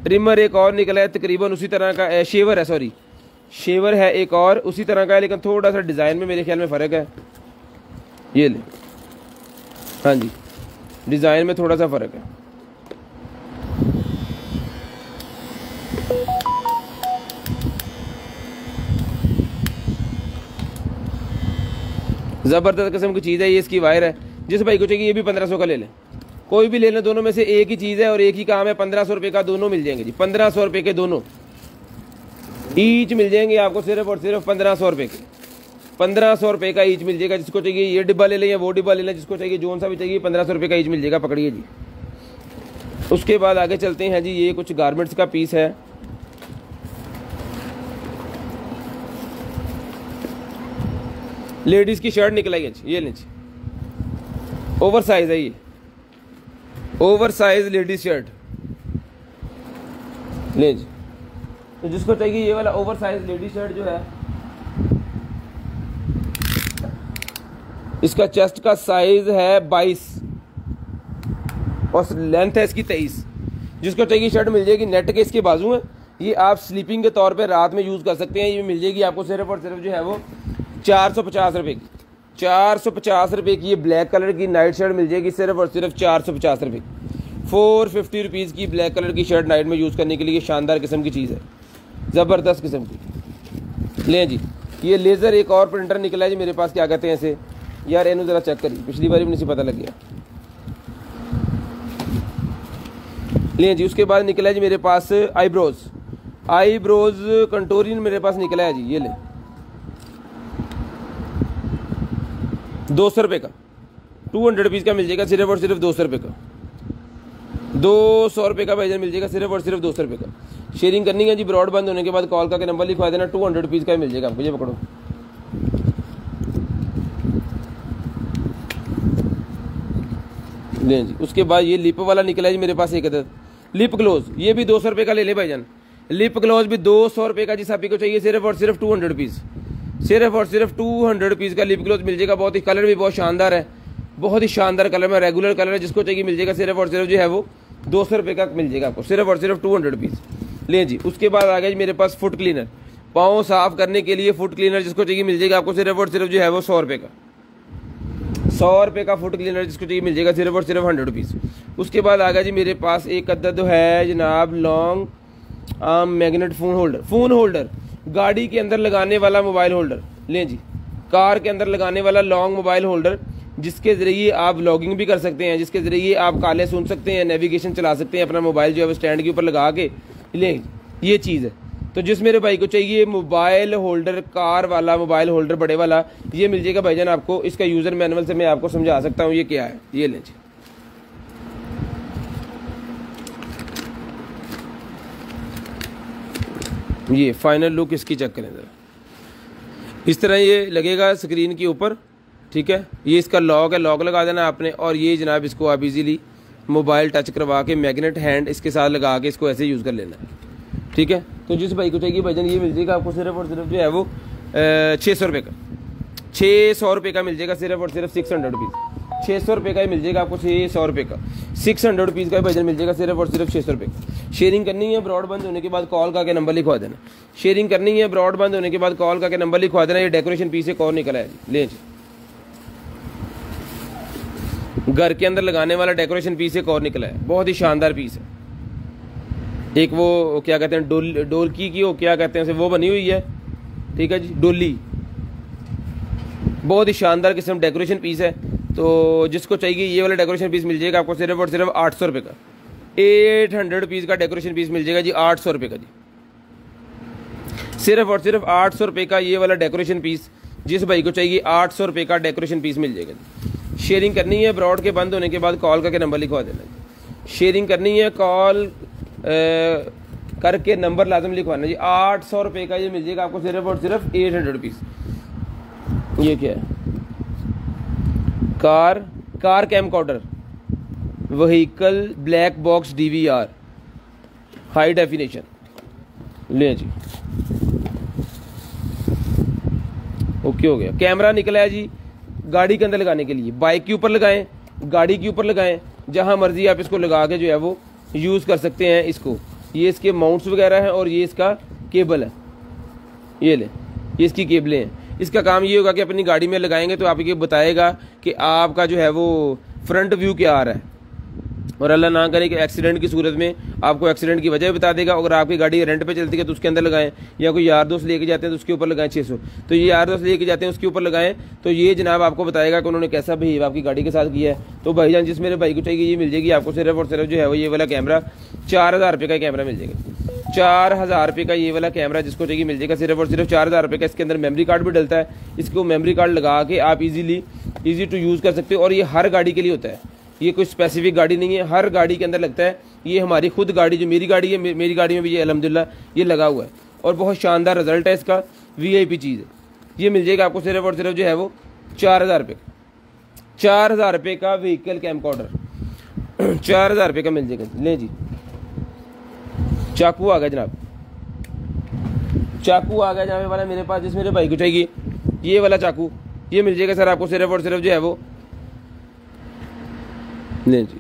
ट्रिमर एक और निकला है तकरीबन उसी तरह का। शेवर है, सॉरी शेवर है एक और उसी तरह का है, लेकिन थोड़ा सा डिज़ाइन में मेरे ख्याल में फ़र्क है। ये ले, हाँ जी, डिज़ाइन में थोड़ा सा फ़र्क है। ज़बरदस्त किस्म की चीज़ है ये। इसकी वायर है, जिस भाई को चाहिए ये भी 1500 का ले लें। कोई भी ले लें, दोनों में से एक ही चीज़ है और एक ही काम है। 1500 रुपये का दोनों मिल जाएंगे जी। 1500 रुपये के दोनों ईच मिल जाएंगे आपको सिर्फ और सिर्फ 1500 रुपये के। 1500 रुपये का ईच मिल जाएगा। जिसको चाहिए ये डिब्बा ले लें या वो डिब्बा ले लें, जिसको चाहिए जोन सा भी चाहिए 1500 रुपये का ईच मिल जाएगा। पकड़िए जी। उसके बाद आगे चलते हैं जी, ये कुछ गारमेंट्स का पीस है। लेडीज़ की शर्ट निकल आई है जी, ये लीजिए, ओवर साइज है ये, ओवर साइज लेडीज शर्ट ले जी। तो जिसको चाहिए ये वाला ओवर साइज लेडीज शर्ट जो है, इसका चेस्ट का साइज है 22 और लेंथ है इसकी 23। जिसको चाहिए शर्ट मिल जाएगी, नेट के इसके बाजू हैं, ये आप स्लीपिंग के तौर पे रात में यूज़ कर सकते हैं। ये मिल जाएगी आपको सिर्फ और सिर्फ जो है वो 450 रुपये की, 450 रुपये की ये ब्लैक कलर की नाइट शर्ट मिल जाएगी सिर्फ और सिर्फ 450 रुपये की। 450 रुपीज़ की ब्लैक कलर की शर्ट नाइट में यूज़ करने के लिए शानदार किस्म की चीज़ है, ज़बरदस्त किस्म की। लें जी, ये लेज़र एक और प्रिंटर निकला है जी मेरे पास, क्या कहते हैं इसे यार, इन्हों ज़रा चेक करिए, पिछली बार भी नहीं पता लग गया। लें जी, उसके बाद निकला है जी मेरे पास आईब्रोज कंटोरिन मेरे पास निकला है जी, ये ले 200 रुपये का, 200 रुपीज़ का मिल जाएगा सिर्फ और सिर्फ 200 रुपये का, 200 रुपये का भाईजान मिल जाएगा सिर्फ और सिर्फ 200 रुपये का। शेयरिंग करनी है जी, ब्रॉडबैंड होने के बाद कॉल करके नंबर लिखवा देना, 200 रुपीज़ का मिल जाएगा आपको। ये पकड़ो, लें जी। उसके बाद ये लिप वाला निकला है जी मेरे पास एक अदद, लिप ग्लोज, ये भी 200 रुपये का ले ले भाईजान, लिप ग्लोज भी 200 रुपये का, जिस आप को चाहिए सिर्फ और सिर्फ 200 रुपीज़, सिर्फ और सिर्फ 200 रुपीज़ का लिप ग्लोज मिल जाएगा। बहुत ही कलर भी बहुत शानदार है, बहुत ही शानदार कलर में, रेगुलर कलर है, जिसको चाहिए मिल जाएगा सिर्फ और सिर्फ जो है वो 200 रुपये का मिल जाएगा आपको, सिर्फ और सिर्फ 200 रुपीज़। लें जी, उसके बाद आ गया जी मेरे पास फुट क्लीनर, पाँव साफ करने के लिए फुट क्लीनर, जिसको चाहिए मिल जाएगा आपको सिर्फ और सिर्फ जो है वो 100 रुपये का, 100 रुपये का फुट क्लीनर, जिसको चाहिए मिल जाएगा सिर्फ और सिर्फ 100 रुपीज़। उसके बाद आ गया जी मेरे पास एक अदद है जनाब लॉन्ग मैग्नेट फ़ोन होल्डर, गाड़ी के अंदर लगाने वाला मोबाइल होल्डर। लें जी, कार के अंदर लगाने वाला लॉन्ग मोबाइल होल्डर, जिसके ज़रिए आप व्लॉगिंग भी कर सकते हैं, जिसके ज़रिए आप काले सुन सकते हैं, नेविगेशन चला सकते हैं, अपना मोबाइल जो है स्टैंड के ऊपर लगा के। लें, ये चीज़ है। तो जिस मेरे भाई को चाहिए मोबाइल होल्डर, कार वाला मोबाइल होल्डर बड़े वाला, ये मिल जाएगा भाईजान आपको। इसका यूज़र मैनुअल से मैं आपको समझा सकता हूँ ये क्या है। ये लें जी, ये फाइनल लुक इसकी चेक करें ज़रा, इस तरह ये लगेगा स्क्रीन के ऊपर, ठीक है। ये इसका लॉक है, लॉक लगा देना आपने, और ये जनाब इसको आप इजीली मोबाइल टच करवा के मैग्नेट हैंड इसके साथ लगा के इसको ऐसे यूज़ कर लेना है, ठीक है। तो जिस भाई को चाहिए भाईजान ये मिल जाएगा आपको सिर्फ और सिर्फ जो है वो 600 रुपये का, 600 रुपये का मिल जाएगा सिर्फ और सिर्फ 600 रुपीज़, 600 रुपये का मिल जाएगा आपको, 600 रुपये का, 600 रुपीज़ का भाईजान मिल जाएगा सिर्फ और सिर्फ 600 रुपये का। शेयरिंग करनी है, ब्रॉडबैंड होने के बाद कॉल करके नंबर लिखवा देना। शेयरिंग करनी है, ब्रॉडबैंड होने के बाद कॉल करके नंबर लिखवा देना। ये डेकोरेशन पीस एक और निकला है, ले जी, घर के अंदर लगाने वाला डेकोरेशन पीस एक और निकला है, बहुत ही शानदार पीस है। एक वो क्या कहते हैं डोलकी की वो क्या कहते हैं उसे, वो बनी हुई है, ठीक है जी, डोली, बहुत ही शानदार किस्म डेकोरेशन पीस है। तो जिसको चाहिए ये वाला डेकोरेशन पीस मिल जाएगा आपको सिर्फ और सिर्फ 800 रुपये का, 800 रुपीज़ का डेकोरेशन पीस मिल जाएगा जी, 800 रुपये का जी, सिर्फ और सिर्फ 800 रुपये का ये वाला डेकोरेशन पीस। जिस भाई को चाहिए 800 रुपये का डेकोरेशन पीस मिल जाएगा जी। शेयरिंग करनी है, ब्रॉड के बंद होने के बाद कॉल करके नंबर लिखवा देना जी। शेयरिंग करनी है, कॉल करके नंबर लाजम लिखवाना जी। 800 रुपये का ये मिल जाएगा आपको सिर्फ और सिर्फ 800 रुपीज़। ये क्या है, car camcorder, vehicle black box DVR high definition. ले जी, ओके हो गया। कैमरा निकला है जी गाड़ी के अंदर लगाने के लिए, बाइक के ऊपर लगाएं, गाड़ी के ऊपर लगाएं, जहां मर्जी आप इसको लगा के जो है वो यूज़ कर सकते हैं इसको। ये इसके माउंट्स वगैरह हैं और ये इसका केबल है, ये ले, ये इसकी केबलें हैं। इसका काम ये होगा कि अपनी गाड़ी में लगाएंगे तो आपको बताएगा कि आपका जो है वो फ्रंट व्यू क्या आ रहा है, और अल्लाह ना करे कि एक्सीडेंट की सूरत में आपको एक्सीडेंट की वजह बता देगा। अगर आपकी गाड़ी रेंट पे चलती है तो उसके अंदर लगाएं, या कोई यार दोस्त लेके जाते हैं तो उसके ऊपर लगाएं 600, तो ये यार दोस्त लेके जाते हैं उसके ऊपर लगाएं, तो ये जनाब आपको बताएगा कि उन्होंने कैसा बिहेव आपकी गाड़ी के साथ किया है। तो भाईजान जिस मेरे भाई को चाहिए ये मिल जाएगी आपको सिर्फ और सिर्फ जो है वो ये वाला कैमरा 4000 रुपये का कैमरा मिल जाएगा, 4000 रुपये का ये वाला कैमरा जिसको चाहिए मिल जाएगा सिर्फ और सिर्फ 4000 रुपये का। इसके अंदर मेमोरी कार्ड भी डलता है, इसको मेमोरी कार्ड लगा के आप इजी टू यूज़ कर सकते हो, और ये हर गाड़ी के लिए होता है, ये कोई स्पेसिफिक गाड़ी नहीं है, हर गाड़ी के अंदर लगता है। ये हमारी खुद गाड़ी, जो मेरी गाड़ी है, मेरी गाड़ी में भी ये अल्हम्दुलिल्लाह ये लगा हुआ है और बहुत शानदार रिजल्ट है इसका। VIP चीज़ है। ये मिल जाएगा आपको सिर्फ और सिर्फ जो है वो 4000 रुपये का, 4000 रुपये का व्हीकल कैमकॉर्डर 4000 रुपये का मिल जाएगा। लें जी, चाकू आ गया जनाब, चाकू आ गया जहाँ वाला मेरे पास, जिस मेरे भाई को चाहिए ये वाला चाकू, ये मिल जाएगा सर आपको सिर्फ और सिर्फ जो है वो, नहीं जी,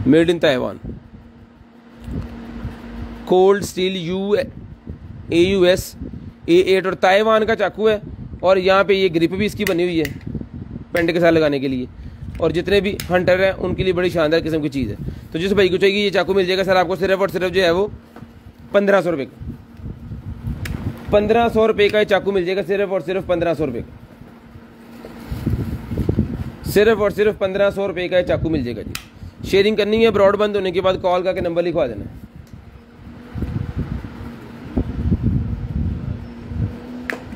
made in Taiwan, cold steel AUS A8 और ताइवान का चाकू है। और यहाँ पे ये ग्रिप भी इसकी बनी हुई है पेंट के साथ लगाने के लिए, और जितने भी हंटर हैं उनके लिए बड़ी शानदार किस्म की चीज़ है। तो जिस भाई को चाहिए ये चाकू मिल जाएगा सर आपको सिर्फ और सिर्फ जो है वो 1500 रुपये का, 1500 रुपये का ये चाकू मिल जाएगा सिर्फ और सिर्फ 1500 रुपये का, सिर्फ और सिर्फ 1500 रुपये का ये चाकू मिल जाएगा जी। शेयरिंग करनी है, ब्रॉड बंद होने के बाद कॉल करके नंबर लिखवा देना है।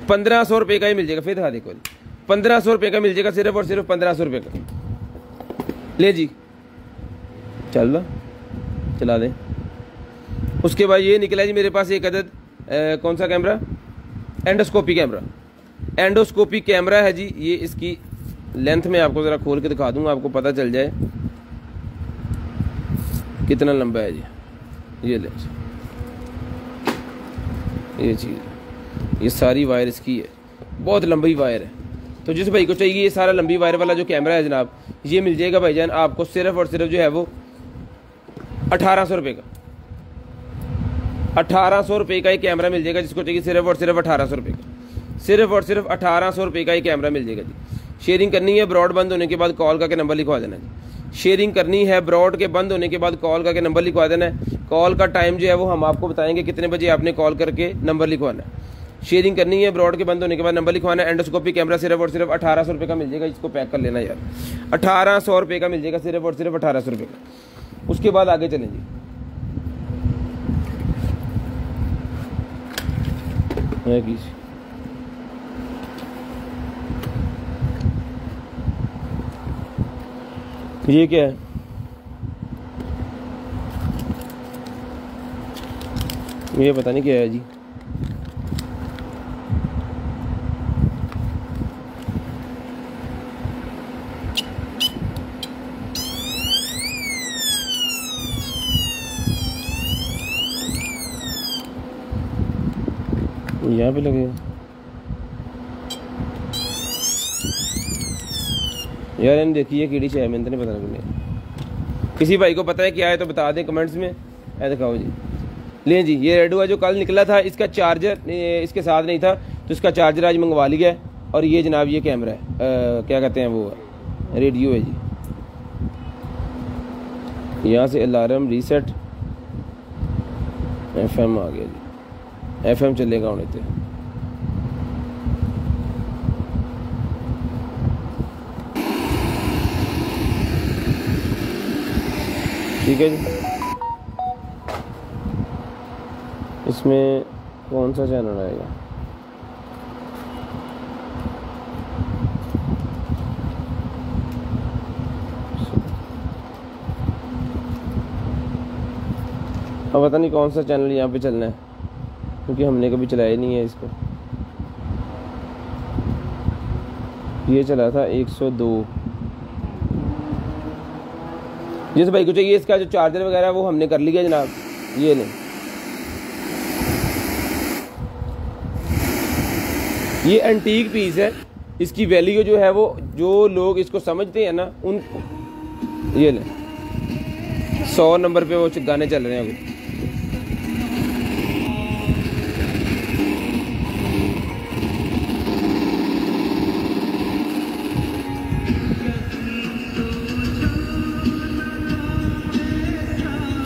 1500 रुपये का ही मिल जाएगा, फिर दिखा देखो, 1500 रुपये का मिल जाएगा सिर्फ और सिर्फ 1500 रुपये का। ले जी, चल लो, चला दें। उसके बाद ये निकला जी मेरे पास एक अदद कौन सा camera, endoscopy camera, endoscopy camera है जी। ये इसकी लेंथ में आपको ज़रा खोल के दिखा दूंगा, आपको पता चल जाए कितना लंबा है जी। ये ले, ये चीज़, ये सारी वायर इसकी है, बहुत लंबी वायर है। तो जिस भाई को चाहिए ये सारा लंबी वायर वाला जो कैमरा है जनाब, ये मिल जाएगा भाईजान आपको सिर्फ और सिर्फ जो है वो 1800 रुपये का, 1800 रुपये का ये कैमरा मिल जाएगा। जिसको चाहिए सिर्फ और सिर्फ 1800 रुपये का, सिर्फ और सिर्फ 1800 रुपये का ये कैमरा मिल जाएगा जी। शेयरिंग करनी है, ब्रॉड बंद होने के बाद कॉल करके नंबर लिखवा देना है। शेयरिंग करनी है, ब्रॉड के बंद होने के बाद कॉल करके नंबर लिखवा देना है। कॉल का टाइम जो है वो हम आपको बताएंगे कितने बजे आपने कॉल करके नंबर लिखवाना है। शेयरिंग करनी है, ब्रॉड के बंद होने के बाद नंबर लिखवाना है। एंडोस्कोपी कैमरा सिर्फ और सिर्फ 1800 रुपये का मिल जाएगा। इसको पैक कर लेना यार, 1800 रुपये का मिल जाएगा, सिर्फ और सिर्फ 1800 रुपये का। उसके बाद आगे चलें जी, ये क्या है, ये पता नहीं क्या है जी। यहाँ पे लगे यार, इन देखिए कीड़ी चाहिए, मैंने तो नहीं पता लगने। किसी भाई को पता है क्या है तो बता दें कमेंट्स में। ऐ दिखाओ जी, लें जी, ये रेडो है जो कल निकला था, इसका चार्जर इसके साथ नहीं था तो इसका चार्जर आज मंगवा लिया है। और ये जनाब ये कैमरा है, क्या कहते हैं वो, रेडियो है जी। यहाँ से अलार्म रीसेट, FM आ गया जी, FM चलेगा होने थे। ठीक है जी, इसमें कौन सा चैनल आएगा, अब पता नहीं कौन सा चैनल यहाँ पे चलना है, क्योंकि हमने कभी चलाया नहीं है इसको। ये चला था 102। जिस भाई को चाहिए इसका जो चार्जर वगैरह है वो हमने कर लिया जनाब। ये नहीं, ये एंटीक पीस है, इसकी वैल्यू जो है वो, जो लोग इसको समझते हैं ना उन, ये ले 100 नंबर पे वो गाने चल रहे हैं अभी।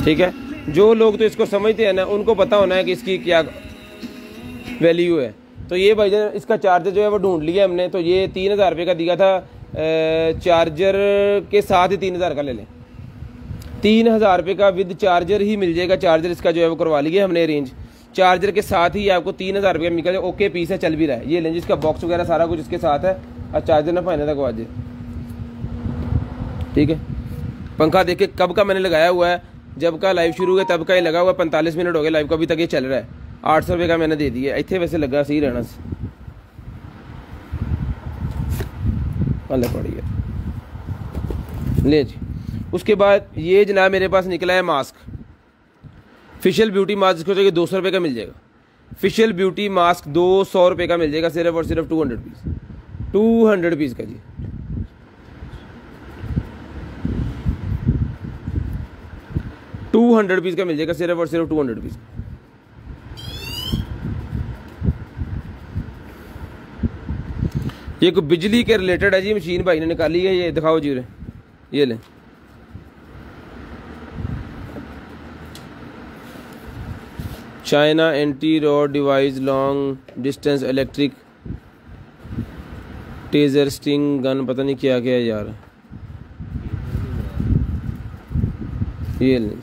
ठीक है, जो लोग तो इसको समझते हैं ना उनको पता होना है कि इसकी क्या वैल्यू है। तो ये भाई इसका चार्जर जो है वो ढूंढ लिया हमने। तो ये 3000 रुपये का दिया था, चार्जर के साथ ही 3000 का ले लें, 3000 रुपये का विद चार्जर ही मिल जाएगा। चार्जर इसका जो है वो करवा लिया हमने अरेंज, चार्जर के साथ ही आपको 3000 रुपये मिल जाएगा। ओके पीस है, चल भी रहा है। ये लेंज इसका बॉक्स वगैरह सारा कुछ इसके साथ है, और चार्जर ना पाने तक आज ठीक है। पंखा देखिए कब का मैंने लगाया हुआ है, जब का लाइव शुरू हुआ तब का ही लगा हुआ है। 45 मिनट हो गए लाइव का, अभी तक ये चल रहा है। 800 रुपये का मैंने दे दिया। इतने वैसे लगा सही रहना से अलग पड़ी है। ले जी, उसके बाद ये जनाब मेरे पास निकला है मास्क, फेशियल ब्यूटी मास्क, जिसको चाहिए 200 रुपये का मिल जाएगा। फेशियल ब्यूटी मास्क 200 रुपये का मिल जाएगा, सिर्फ और सिर्फ 200 पीस, 200 पीस का जी। $200 का मिल जाएगा, सिर्फ और सिर्फ 200 पीस। ये कोई बिजली के रिलेटेड है जी, मशीन भाई ने निकाली है। ये दिखाओ जी, ये ले, China anti rod device, long distance electric taser sting gun, पता नहीं क्या क्या है यार। ये ले,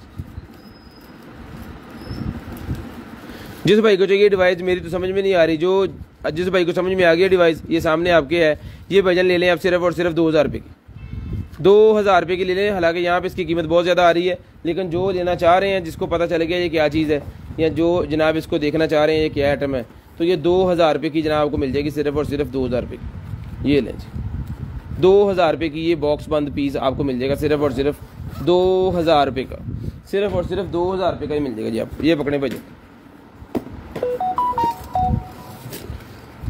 जिस भाई को चाहिए डिवाइस, मेरी तो समझ में नहीं आ रही, जो जिस भाई को समझ में आ गया डिवाइस, ये सामने आपके है, ये भजन ले लें आप सिर्फ और सिर्फ 2000 रुपये की, 2000 रुपये की ले लें। हालांकि यहाँ पे इसकी कीमत बहुत ज़्यादा आ रही है, लेकिन जो लेना चाह रहे हैं, जिसको पता चल गया ये क्या चीज़ है, या जो जनाब इसको देखना चाह रहे हैं ये क्या आइटम है, तो ये 2000 रुपये की जनाब आपको मिल जाएगी, सिर्फ और सिर्फ 2000 रुपये की। ये लें जी, 2000 रुपये की ये बॉक्स बंद पीस आपको मिल जाएगा, सिर्फ और सिर्फ 2000 रुपये का, सिर्फ और सिर्फ 2000 रुपये का ही मिल जाएगा जी। आप ये पकड़े भजन,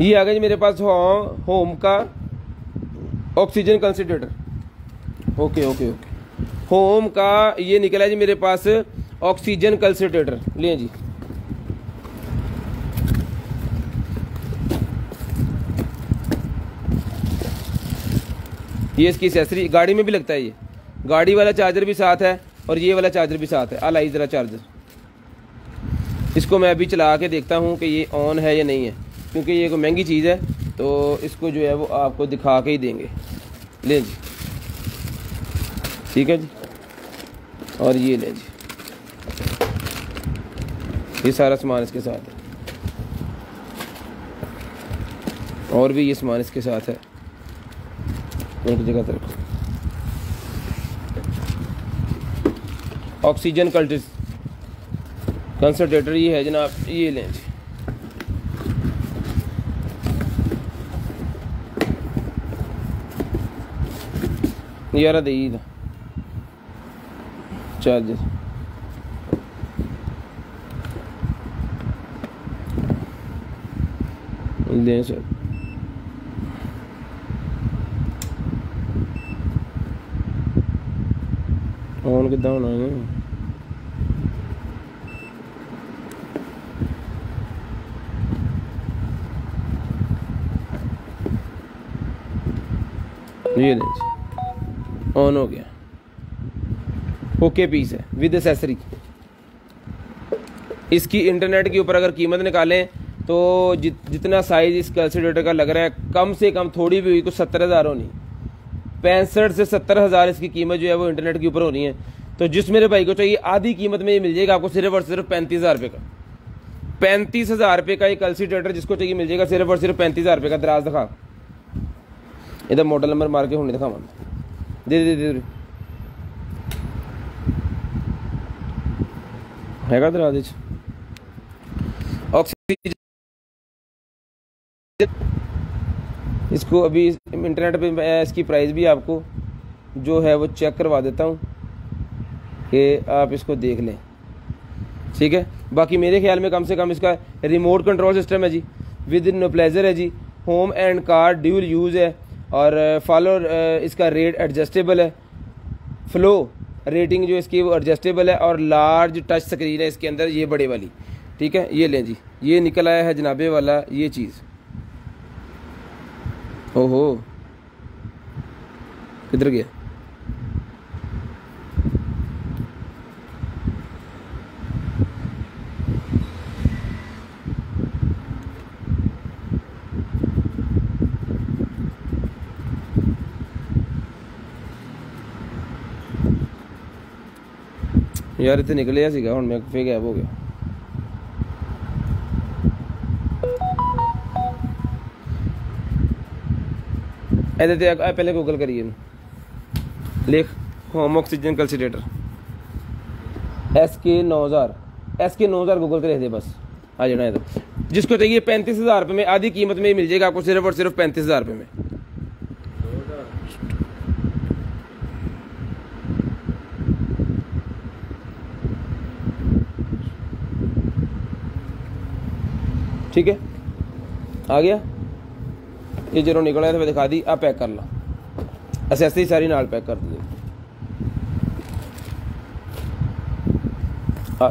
ये आ गया जी मेरे पास होम का oxygen concentrator. Okay okay okay, home का ये निकला है जी मेरे पास ऑक्सीजन कंसंट्रेटर। लें जी, ये इसकी एक्सेसरी गाड़ी में भी लगता है। ये गाड़ी वाला चार्जर भी साथ है और ये वाला चार्जर भी साथ है, अलाई ज़रा चार्जर। इसको मैं अभी चला के देखता हूँ कि ये ऑन है या नहीं है, क्योंकि ये कोई महंगी चीज़ है, तो इसको जो है वो आपको दिखा के ही देंगे। ले जी, ठीक है जी, और ये ले जी, ये सारा सामान इसके साथ है, और भी ये सामान इसके साथ है। एक जगह पर रखो, ऑक्सीजन कंसंट्रेटर ये है जनाब, ये लें जी। यार दे चार्जर, लें सर। ऑन कितना होना है? ये लें, ऑन हो गया। ओके पीस है विद एक्सेसरी। इसकी इंटरनेट के ऊपर अगर कीमत निकालें तो जितना साइज इस कैलकुलेटर का लग रहा है, कम से कम थोड़ी भी हुई तो 70,000 होनी, 65 से 70,000 इसकी कीमत जो है वो इंटरनेट के ऊपर होनी है। तो जिस मेरे भाई को चाहिए आधी कीमत में ये मिल जाएगा आपको, सिर्फ और सिर्फ 35,000 रुपये का। 35,000 रुपये का ये कैलकुलेटर जिसको चाहिए मिल जाएगा, सिर्फ और सिर्फ 35,000 रुपये का। दराज दिखा, इधर मॉडल नंबर मार के होने दिखा, दे दे दे हैगा दराज। ऑक्सीजन इसको अभी इंटरनेट पे मैं इसकी प्राइस भी आपको जो है वो चेक करवा देता हूँ कि आप इसको देख लें, ठीक है। बाकी मेरे ख्याल में कम से कम इसका रिमोट कंट्रोल सिस्टम है जी, विद न्यूप्लेजर है जी, home and car dual use है, और फॉलो इसका रेट एडजस्टेबल है, फ्लो रेटिंग जो इसकी वो एडजस्टेबल है, और लार्ज टच स्क्रीन है इसके अंदर, ये बड़े वाली, ठीक है। ये लें जी, ये निकल आया है जनाबे वाला ये चीज़। ओहो किधर गया? यार इतने निकले सीगा हूँ मैं, फिर गैप हो गया। पहले गूगल करिए, लिख home oxygen concentrator SK9000 Google पे लिख दे बस, आ जाना है। तो जिसको चाहिए 35,000 रुपये में आधी कीमत में मिल जाएगा आपको, सिर्फ और सिर्फ 35,000 रुपये में। ठीक है, आ गया ये जरूर निकला है तो मैं दिखा दी। आप पैक कर ला, एसेसरी सारी नाल पैक कर दी।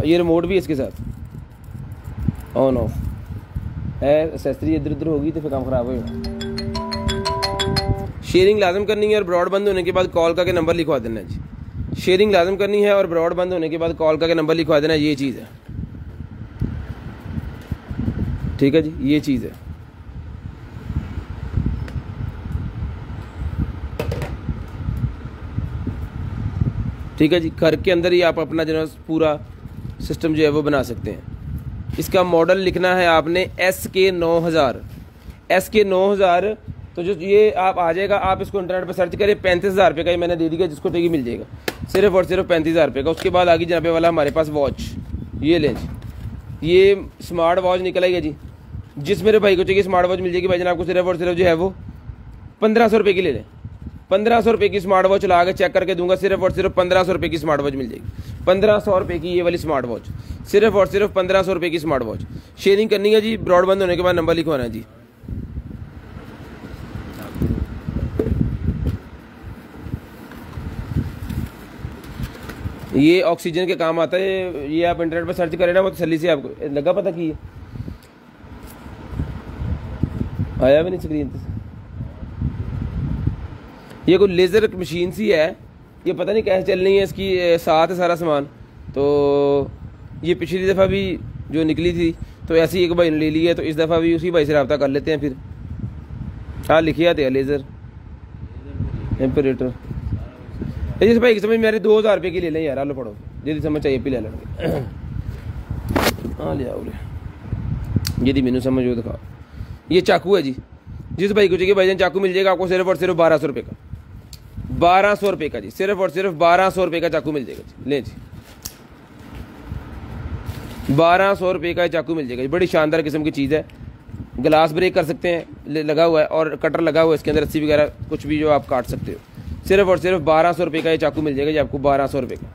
ये रिमोट भी इसके साथ ऑन ऑफ है। एसेसरी इधर उधर होगी तो फिर काम खराब होगा। शेयरिंग लाजम करनी है और ब्रॉड बंद होने के बाद कॉल करके नंबर लिखवा देना है जी। शेयरिंग लाजम करनी है और ब्रॉड बंद होने के बाद कॉल करके नंबर लिखवा देना, ये चीज़ है। ठीक है जी, ये चीज़ है। ठीक है जी, घर के अंदर ही आप अपना जो है पूरा सिस्टम जो है वो बना सकते हैं। इसका मॉडल लिखना है आपने SK9000 तो जो ये आप आ जाएगा, आप इसको इंटरनेट पर सर्च करें। 35,000 रुपये का ही मैंने दे दिया, जिसको चाहिए मिल जाएगा सिर्फ और सिर्फ 35,000 रुपये का। उसके बाद आगे जनाब वाला हमारे पास वॉच, ये लें जी, ये स्मार्ट वॉच निकल आई है जी। जिस मेरे भाई को चाहिए स्मार्ट वॉच मिल जाएगी भाई जान आपको सिर्फ और सिर्फ जो है वो 1500 रुपये की ले लें। 1500 रुपये की स्मार्ट वॉच ला के चेक करके दूंगा, सिर्फ और सिर्फ 1500 रुपये की स्मार्ट वॉच मिल जाएगी। 1500 रुपये की ये वाली स्मार्ट वॉच, सिर्फ और सिर्फ 1500 रुपये की स्मार्ट वॉच। शेयरिंग करनी है जी, ब्रॉड बंद होने के बाद नंबर लिखवाना है जी। ये ऑक्सीजन के काम आता है, ये आप इंटरनेट पर सर्च करें ना वो तसल्ली से आपको लगा पता कि आया भी नहीं स्क्रीन पे। ये कोई लेज़र मशीन सी है, ये पता नहीं कैसे चलनी है, इसकी साथ है सारा सामान। तो ये पिछली दफ़ा भी जो निकली थी तो ऐसी एक भाई ने ले ली है, तो इस दफ़ा भी उसी भाई से रब्ता कर लेते हैं फिर। हाँ लिखे आते हैं लेज़र टेम्परेचर। जिस भाई की समझ मेरे 2000 रुपये की ले लें यार, लो पढ़ो जी समझ चाहिए पी ले लेंगे। हाँ ले आओ जी मैनू समझ हो दिखा। ये चाकू है जी, जिस भाई को चाहिए भाईजान चाकू मिल जाएगा आपको सिर्फ और सिर्फ 1200 रुपये का। 1200 रुपये का जी, सिर्फ और सिर्फ 1200 रुपये का चाकू मिल जाएगा जी। ले जी 1200 रुपये का चाकू मिल जाएगा जी। बड़ी शानदार किस्म की चीज़ है, ग्लास ब्रेक कर सकते हैं, लगा हुआ है और कटर लगा हुआ है इसके अंदर, रस्सी वगैरह कुछ भी जो आप काट सकते हो। सिर्फ और सिर्फ 1200 रुपये का ये चाकू मिल जाएगा जी आपको, 1200 रुपये का।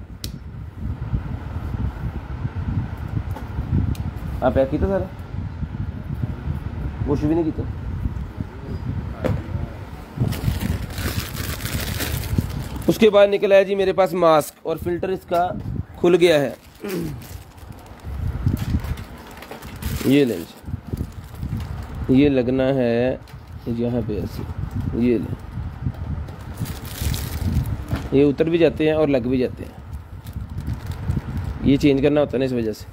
आप पैक किया सारा कुछ भी नहीं किया। उसके बाद निकला है जी मेरे पास मास्क, और फिल्टर इसका खुल गया है। ये लें जी, ये लगना है यहाँ पे ऐसे, ये लें, ये उतर भी जाते हैं और लग भी जाते हैं, ये चेंज करना होता है ना इस वजह से।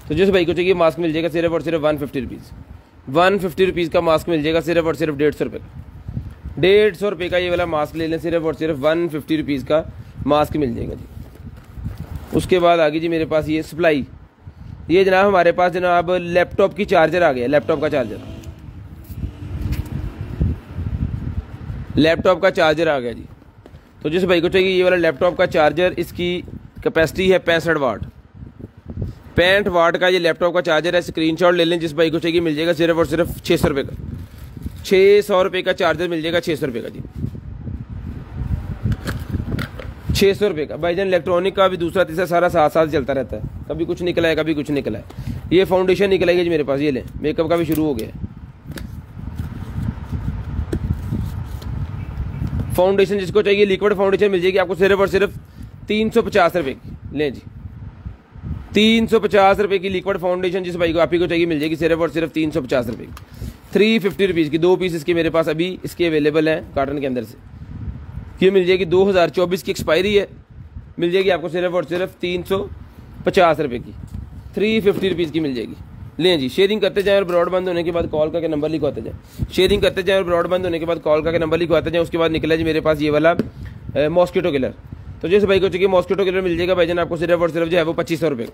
तो जिस भाई को चाहिए मास्क मिल जाएगा सिर्फ और सिर्फ 150 रुपीज़। 150 रुपीज़ का मास्क मिल जाएगा, सिर्फ और सिर्फ 150 रुपये का। 150 रुपये का ये वाला मास्क ले लें, सिर्फ और सिर्फ 150 रुपीज़ का मास्क मिल जाएगा जी। उसके बाद आगे जी मेरे पास ये सप्लाई, ये जनाब हमारे पास जनाब लैपटॉप की चार्जर आ गया, लैपटॉप का चार्जर, लैपटॉप का चार्जर आ गया जी। तो जिस भाई को चाहिए ये वाला लैपटॉप का चार्जर, इसकी कैपेसिटी है 65 वाट, 65 वाट का ये लैपटॉप का चार्जर है। स्क्रीनशॉट ले लें, जिस भाई को चाहिए मिल जाएगा सिर्फ और सिर्फ 600 रुपये का। 600 रुपये का चार्जर मिल जाएगा, 600 रुपये का जी, 600 रुपये का। भाईजान इलेक्ट्रॉनिक का भी दूसरा तीसरा सारा साथ साथ चलता रहता है, कभी कुछ निकला है कभी कुछ निकला है। ये फाउंडेशन निकलेगी जी मेरे पास, ये लें, मेकअप का भी शुरू हो गया। फाउंडेशन जिसको चाहिए लिक्विड फाउंडेशन मिल जाएगी आपको सिर्फ और सिर्फ 350 रुपये की। लें जी 350 रुपये की लिक्विड फाउंडेशन जिस भाई को आप ही को चाहिए मिल जाएगी सिर्फ और सिर्फ 350 रुपये की। 350 रुपीज़ की 2 पीस इसके मेरे पास अभी इसके अवेलेबल हैं कार्टन के अंदर से। ये मिल जाएगी 2024 की एक्सपायरी है, मिल जाएगी आपको सिर्फ और सिर्फ 350 रुपये की। 350 रुपीज़ की मिल जाएगी। लें जी, शेयरिंग करते जाएं और ब्रॉड बंद होने के बाद कॉल करके नंबर लिखवाते जाएं। शेयरिंग करते जाएं और ब्रॉड बंद होने के बाद कॉल करके नंबर लिखवाते जाएं। उसके बाद निकला जी मेरे पास ये वाला मॉस्किटो किलर। तो जैसे भाई को चाहिए मॉस्किटो किलर मिल जाएगा भाईजान आपको सिर्फ और सिर्फ जो है वो 2500 रुपये,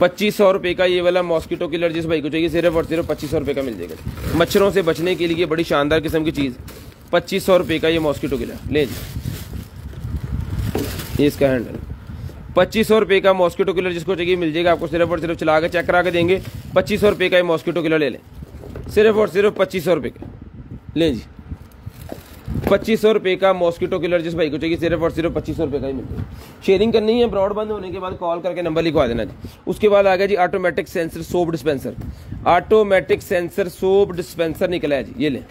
2500 रुपये का ये वाला मॉस्किटो किलर जिस भाई को चाहिए सिर्फ और सिर्फ 2500 रुपये का मिल जाएगा। मच्छरों से बचने के लिए बड़ी शानदार किस्म की चीज़, 2500 रुपये का ये मॉस्किटो किलर। ले जी ये इसका हैंडल। 2500 रुपये का मॉस्किटो किलर जिसको चाहिए मिल जाएगा आपको, सिर्फ और सिर्फ चला के चेक करा के देंगे। 2500 रुपये का ये मॉस्किटो किलर ले लें, सिर्फ और सिर्फ 2500 रुपये का लें जी। 2500 रुपये का मॉस्किटो किलर जिस भाई को चाहिए सिर्फ और सिर्फ 2500 रुपये का ही मिलता है। शेयरिंग करनी है, ब्रॉड बंद होने के बाद कॉल करके नंबर लिखवा देना जी। उसके बाद आ गया जी automatic sensor soap dispenser. Automatic sensor soap dispenser निकला है जी, ये लें।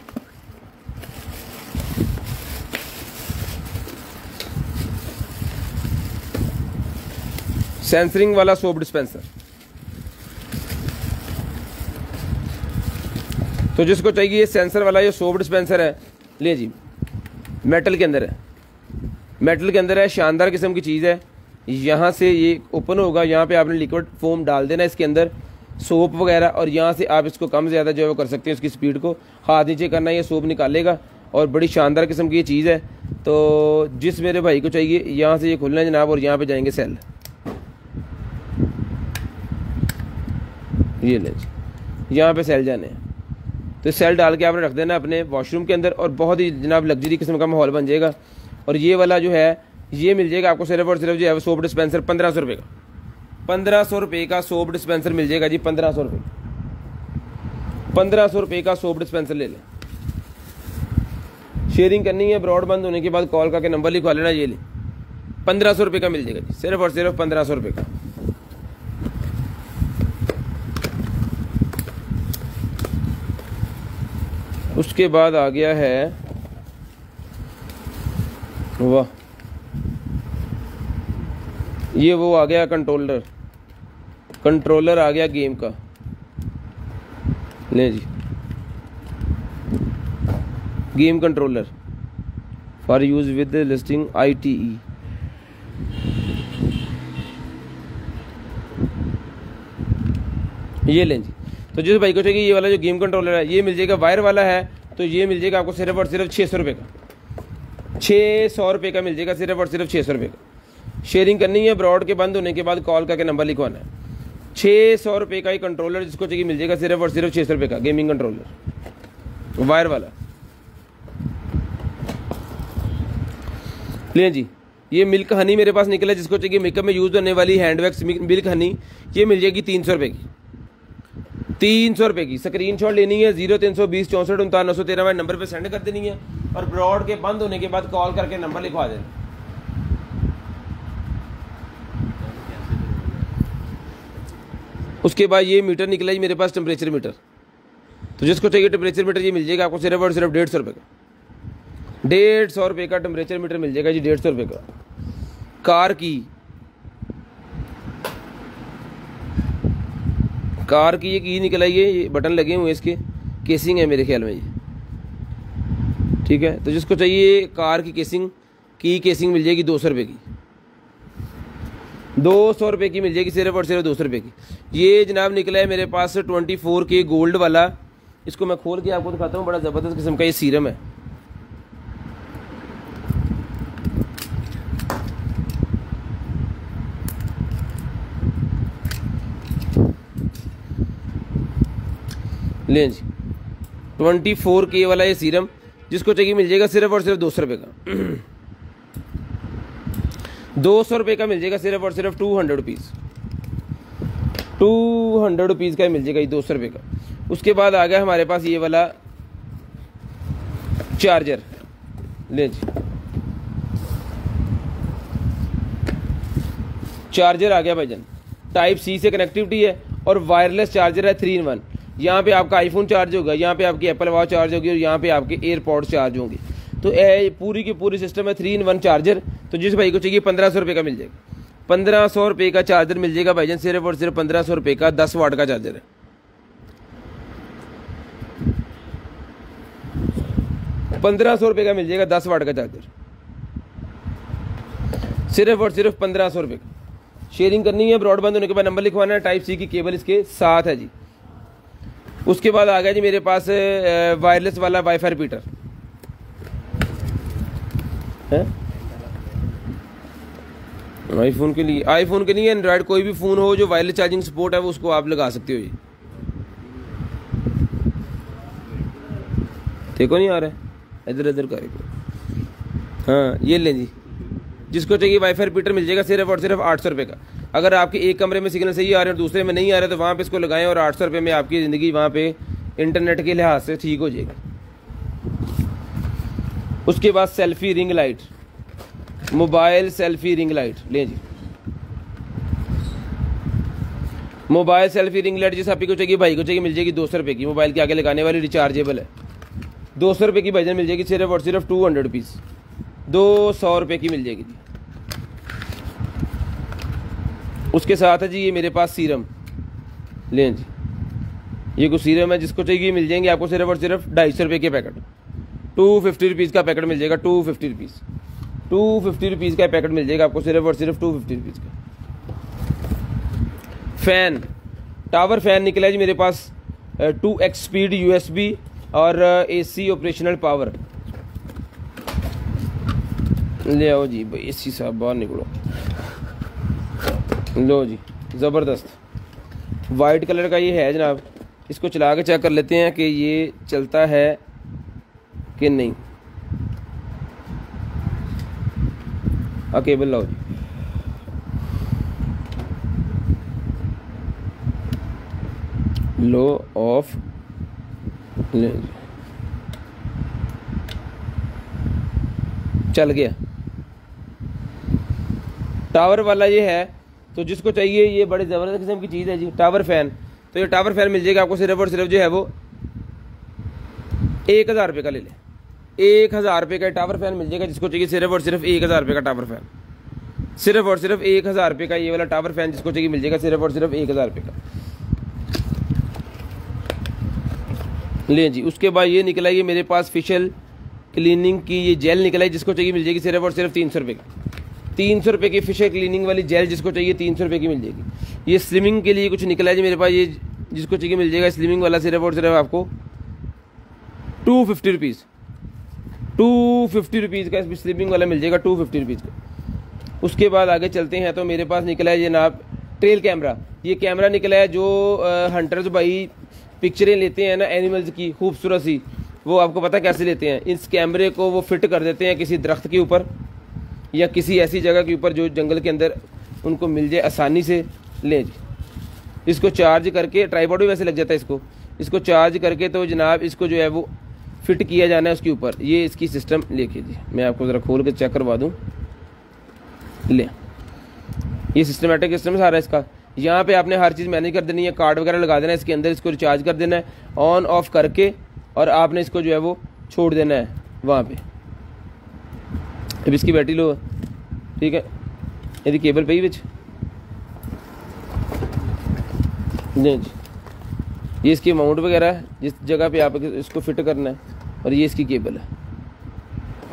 सेंसरिंग वाला सोप डिस्पेंसर, तो जिसको चाहिए ये सेंसर वाला ये सोप डिस्पेंसर है, ले जी। मेटल के अंदर है, मेटल के अंदर है, शानदार किस्म की चीज़ है। यहाँ से ये ओपन होगा, यहाँ पे आपने लिक्विड फोम डाल देना इसके अंदर, सोप वगैरह, और यहाँ से आप इसको कम ज़्यादा जो है वो कर सकते हैं उसकी स्पीड को। हाथ नीचे करना, ये सोप निकालेगा, और बड़ी शानदार किस्म की ये चीज़ है। तो जिस मेरे भाई को चाहिए यहाँ से ये खुलना है जनाब, और यहाँ पे जाएंगे सेल, ये ले जी, यहाँ पे सेल जाने हैं। तो सेल डाल के आपने रख देना अपने वॉशरूम के अंदर, और बहुत ही जनाब लग्जरी किस्म का माहौल बन जाएगा। और ये वाला जो है ये मिल जाएगा आपको सिर्फ और सिर्फ जो है सोप डिस्पेंसर 1500 रुपये का। 1500 रुपये का सोप डिस्पेंसर मिल जाएगा जी, 1500 रुपये, 1500 रुपये का सोप डिस्पेंसर ले लें। शेयरिंग करनी है, ब्रॉड बंद होने के बाद कॉल करके नंबर लिखवा लेना, ये ले 1500 रुपये का मिल जाएगा जी, सिर्फ और सिर्फ 1500 रुपये का। उसके बाद आ गया है, वाह, ये वो आ गया कंट्रोलर, कंट्रोलर आ गया गेम का, ले जी, game controller for use with listing ITE। ये लें जी। तो जिस भाई को चाहिए ये वाला जो गेम कंट्रोलर है ये मिल जाएगा, वायर वाला है, तो ये मिल जाएगा आपको सिर्फ और सिर्फ 600 रुपये का, 600 रुपये का मिल जाएगा, सिर्फ और सिर्फ 600 रुपये का। शेयरिंग करनी है, ब्रॉड के बंद होने के बाद कॉल करके नंबर लिखवाना है। 600 रुपये का ही कंट्रोलर जिसको चाहिए मिल जाएगा, सिर्फ और सिर्फ 600 रुपये का गेमिंग कंट्रोलर वायर वाला। ले जी, ये मिल्क हनी मेरे पास निकला, जिसको चाहिए मेकअप में यूज़ होने वाली हैंड वैक्स मिल्क हनी, ये मिल जाएगी 300 रुपये की, 300 रुपये की। स्क्रीनशॉट लेनी है, 0320 64 59 913 वाले नंबर पे सेंड कर देनी है, और ब्रॉड के बंद होने के बाद कॉल करके नंबर लिखवा देना। उसके बाद ये मीटर निकला जी मेरे पास, टेम्परेचर मीटर, तो जिसको चाहिए टेम्परेचर मीटर ये मिल जाएगा आपको सिर्फ और सिर्फ 150 रुपये का, 150 रुपये का टेम्परेचर मीटर मिल जाएगा जी, 150 रुपये का। कार की ये की निकल आई है, ये बटन लगे हुए इसके, केसिंग है मेरे ख्याल में ये, ठीक है। तो जिसको चाहिए कार की केसिंग मिल जाएगी 200 रुपये की, 200 रुपये की मिल जाएगी, सिर्फ और सिर्फ 200 रुपये की। ये जनाब निकला है मेरे पास 24K गोल्ड वाला, इसको मैं खोल के आपको दिखाता हूँ, बड़ा ज़बरदस्त किस्म का ये सीरम है। लें जी, 24K वाला ये सीरम जिसको चाहिए मिल जाएगा सिर्फ और सिर्फ 200 रुपये का, 200 रुपये का मिल जाएगा, सिर्फ और सिर्फ 200 रुपीज़, 200 रुपीज़ का मिल जाएगा ये 200 रुपये का। उसके बाद आ गया हमारे पास ये वाला चार्जर, ले जी, चार्जर आ गया भाईजान, टाइप C से कनेक्टिविटी है, और वायरलेस चार्जर है 3 in 1। यहाँ पे आपका आईफोन चार्ज होगा, यहाँ पे आपकी एप्पल वॉच चार्ज होगी, और यहाँ पे आपके एयरपॉड्स चार्ज होंगे। तो पूरी की पूरी सिस्टम है 3 in 1 चार्जर। तो जिस भाई को चाहिए 1500 रुपये का मिल जाएगा, 1500 रुपये का चार्जर मिल जाएगा भाईजान, सिर्फ और सिर्फ 1500 रुपये का 10 वाट का चार्जर है। 1500 रुपये का मिल जाएगा 10 वाट का चार्जर, सिर्फ और सिर्फ 1500 रुपये का। शेयरिंग करनी है, ब्रॉडबैंड होने के बाद नंबर लिखवाना है, टाइप C की केबल इसके साथ है जी। उसके बाद आ गया जी मेरे पास वायरलेस वाला वाईफाई रिपीटर है, आईफोन के लिए एंड्रॉयड कोई भी फ़ोन हो जो वायरलेस चार्जिंग सपोर्ट है वो उसको आप लगा सकते हो। ये देखो नहीं आ रहा है, इधर करें। हाँ ये लें जी, जिसको चाहिए वाईफाई रिपीटर मिल जाएगा सिर्फ और सिर्फ 800 रुपये का। अगर आपके एक कमरे में सिग्नल सही आ रहे हैं और दूसरे में नहीं आ रहे तो वहाँ पे इसको लगाएं और 800 रुपये में आपकी ज़िंदगी वहाँ पे इंटरनेट के लिहाज से ठीक हो जाएगी। उसके बाद selfie ring light, mobile selfie ring light लें जी। मोबाइल सेल्फी रिंग लाइट जिस आपको चाहिए भाई को चाहिए मिल जाएगी 200 रुपये की। मोबाइल के आगे लगाने वाली रिचार्जेबल है, 200 रुपये की भाईजान मिल जाएगी सिर्फ और सिर्फ 200 रुपीज़, 200 रुपये की मिल जाएगी जी। उसके साथ है जी ये मेरे पास सीरम लें जी, ये कुछ सीरम है जिसको चाहिए मिल जाएंगे आपको सिर्फ और सिर्फ 250 रुपये के पैकेट, 250 रुपीज़ का पैकेट मिल जाएगा, 250 रुपीज़, 250 रुपीज़ का पैकेट मिल जाएगा आपको सिर्फ और सिर्फ 250 रुपीज़ का। फ़ैन, टावर फ़ैन निकला है जी मेरे पास 2x स्पीड USB और AC ऑपरेशनल पावर। ले आओ जी भाई AC साहब बाहर निकलो, लो जी ज़बरदस्त वाइट कलर का ये है जनाब। इसको चला के चेक कर लेते हैं कि ये चलता है कि नहीं। केबल लाओ जी, लो ऑफ ले जी, चल गया। टावर वाला ये है, तो जिसको चाहिए ये बड़ी ज़बरदस्त किस्म की चीज़ है जी टावर फ़ैन। तो ये टावर फ़ैन मिल जाएगा आपको सिर्फ और सिर्फ जो है वो 1000 रुपये का। ले लें 1000 रुपये का टावर फ़ैन मिल जाएगा जिसको चाहिए सिर्फ और सिर्फ 1000 रुपये का टावर फ़ैन, सिर्फ और सिर्फ 1000 रुपये का ये वाला टावर फ़ैन जिसको चाहिए मिल जाएगा सिर्फ और सिर्फ 1000 रुपये का। लें जी उसके बाद ये निकला ये मेरे पास फेशियल क्लीनिंग की ये जेल निकला है जिसको चाहिए मिल जाएगी सिर्फ और सिर्फ 300 रुपये का। 300 रुपये की फेशियल क्लीनिंग वाली जेल जिसको चाहिए 300 रुपये की मिल जाएगी। ये स्लिमिंग के लिए कुछ निकला है जी मेरे पास, ये जिसको चाहिए मिल जाएगा स्लिमिंग वाला सिर्फ और सिर्फ आपको 250 रुपीज़, 250 रुपीज़ का स्लिमिंग वाला मिल जाएगा 250 रुपीज़ का। उसके बाद आगे चलते हैं तो मेरे पास निकला है जनाब ट्रेल कैमरा। ये कैमरा निकला है जो हंटर्स भाई पिक्चरें लेते हैं ना एनिमल्स की खूबसूरत सी, वो आपको पता कैसे लेते हैं, इस कैमरे को वो फिट कर देते हैं किसी दरख्त के ऊपर या किसी ऐसी जगह के ऊपर जो जंगल के अंदर उनको मिल जाए आसानी से। लें जी इसको चार्ज करके, ट्राइपॉड भी वैसे लग जाता है इसको चार्ज करके तो जनाब इसको जो है वो फिट किया जाना है उसके ऊपर। ये इसकी सिस्टम लेके जी मैं आपको ज़रा खोल के चेक करवा दूँ। ले ये सिस्टमेटिक सिस्टम सारा इसका, यहाँ पे आपने हर चीज़ मैनेज कर देनी है, कार्ड वगैरह लगा देना है इसके अंदर, इसको रिचार्ज कर देना है ऑन ऑफ करके और आपने इसको जो है वो छोड़ देना है वहाँ पे। अब इसकी बैटरी लो, ठीक है, यदि केबल पे ही बिच नहीं जी, ये इसकी माउंट वगैरह है जिस जगह पे आप इसको फिट करना है और ये इसकी केबल है,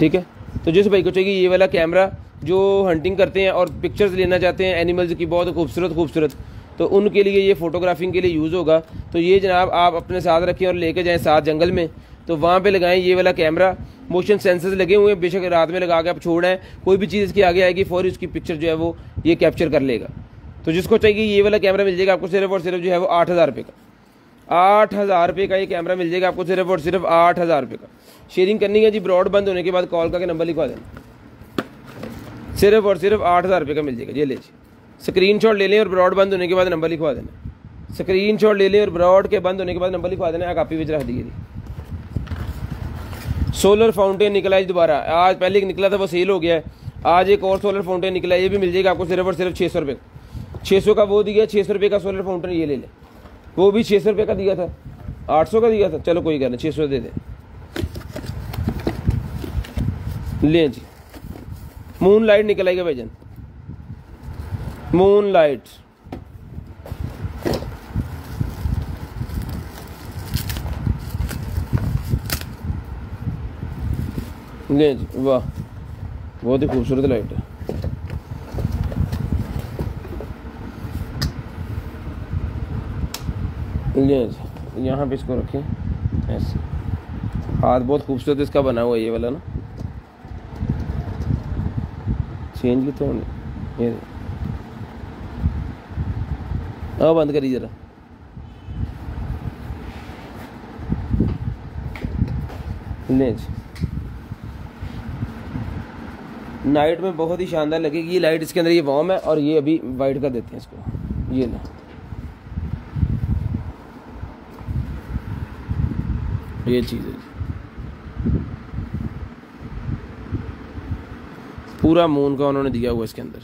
ठीक है। तो जिस भाई को चाहिए ये वाला कैमरा जो हंटिंग करते हैं और पिक्चर्स लेना चाहते हैं एनिमल्स की बहुत खूबसूरत, तो उनके लिए ये फ़ोटोग्राफिंग के लिए यूज़ होगा। तो ये जनाब आप अपने साथ रखें और लेके जाएं साथ जंगल में, तो वहाँ पे लगाएं ये वाला कैमरा। मोशन सेंसर्स लगे हुए हैं, बेशक रात में लगा के आप छोड़ना है, कोई भी चीज़ इसकी आगे आएगी फौरी उसकी पिक्चर जो है वो ये कैप्चर कर लेगा। तो जिसको चाहिए ये वाला कैमरा मिल जाएगा आपको सिर्फ और सिर्फ जो है वो 8000 रुपये का, 8000 रुपये का ये कैमरा मिल जाएगा आपको सिर्फ और सिर्फ 8000 रुपये का। शेयरिंग करनी है जी, ब्रॉड बंद होने के बाद कॉल करके नंबर लिखवा देना, सिर्फ और सिर्फ 8000 रुपये का मिल जाएगा। ये ले जी स्क्रीनशॉट ले लें और ब्रॉड बंद होने के बाद नंबर लिखवा देना, स्क्रीनशॉट ले लें और ब्रॉड के बंद होने के बाद नंबर लिखवा देना, कापी में रख दीजिए जी। सोलर फाउंटेन निकला है दोबारा, आज पहले एक निकला था वो सेल हो गया है, आज एक और सोलर फाउंटेन निकला है, ये भी मिल जाएगा आपको सिर्फ और सिर्फ 600 रुपये। 600 का वो दिया, 600 रुपये का सोलर फाउंटेन ये ले लें, वो भी 600 रुपये का दिया था, 800 का दिया था, चलो कोई कहना 600 दे दें। लें जी मून लाइट निकल आएगा भाईजान, मून लाइट ले जी, वाह बहुत ही खूबसूरत लाइट है। ले जी यहाँ पे इसको रखें ऐसे, हाथ बहुत खूबसूरत इसका बना हुआ है ये वाला ना, चेंज की तो ये बंद करिए ज़रा, ले जी नाइट में बहुत ही शानदार लगेगी ये लाइट। इसके अंदर ये वार्म है और ये अभी वाइट कर देते हैं इसको। ये ना, ये चीज़ है पूरा मून का उन्होंने दिया हुआ इसके अंदर।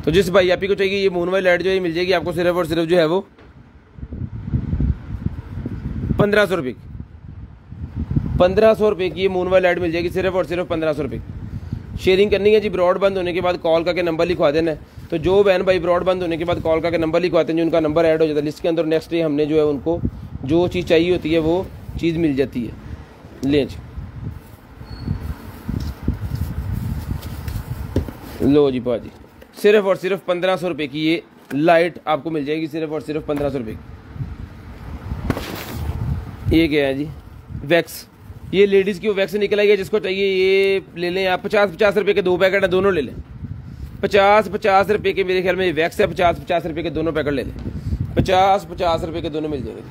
तो जिस भाई आपी को चाहिए ये मून वाली लाइट जो है मिल जाएगी आपको सिर्फ और सिर्फ जो है वो 1500 रुपये की। 1500 रुपये की ये मून वाली लाइट मिल जाएगी सिर्फ और सिर्फ 1500 रुपये की। शेयरिंग करनी है जी, ब्रॉड बंद होने के बाद कॉल करके नंबर लिखवा देना है। तो जो बहन भाई ब्रॉड बंद होने के बाद कॉल करके नंबर लिखवाते हैं, जो उनका नंबर ऐड हो जाता है लिस्ट के अंदर, नेक्स्ट डे हमने जो है उनको जो चीज़ चाहिए होती है वो चीज़ मिल जाती है। लें जी, लो जी पाजी, सिर्फ और सिर्फ 1500 रुपये की ये लाइट आपको मिल जाएगी, सिर्फ और सिर्फ 1500 रुपये की। ये क्या है जी, वैक्स। ये लेडीज़ की वो वैक्स निकल आई है, जिसको चाहिए ये ले लें आप। 50-50 रुपये के 2 पैकेट है, दोनों ले लें। 50-50 रुपये के मेरे ख्याल में ये वैक्स है। 50-50 रुपये के दोनों पैकेट ले लें। 50-50 रुपये के दोनों मिल जाएंगे।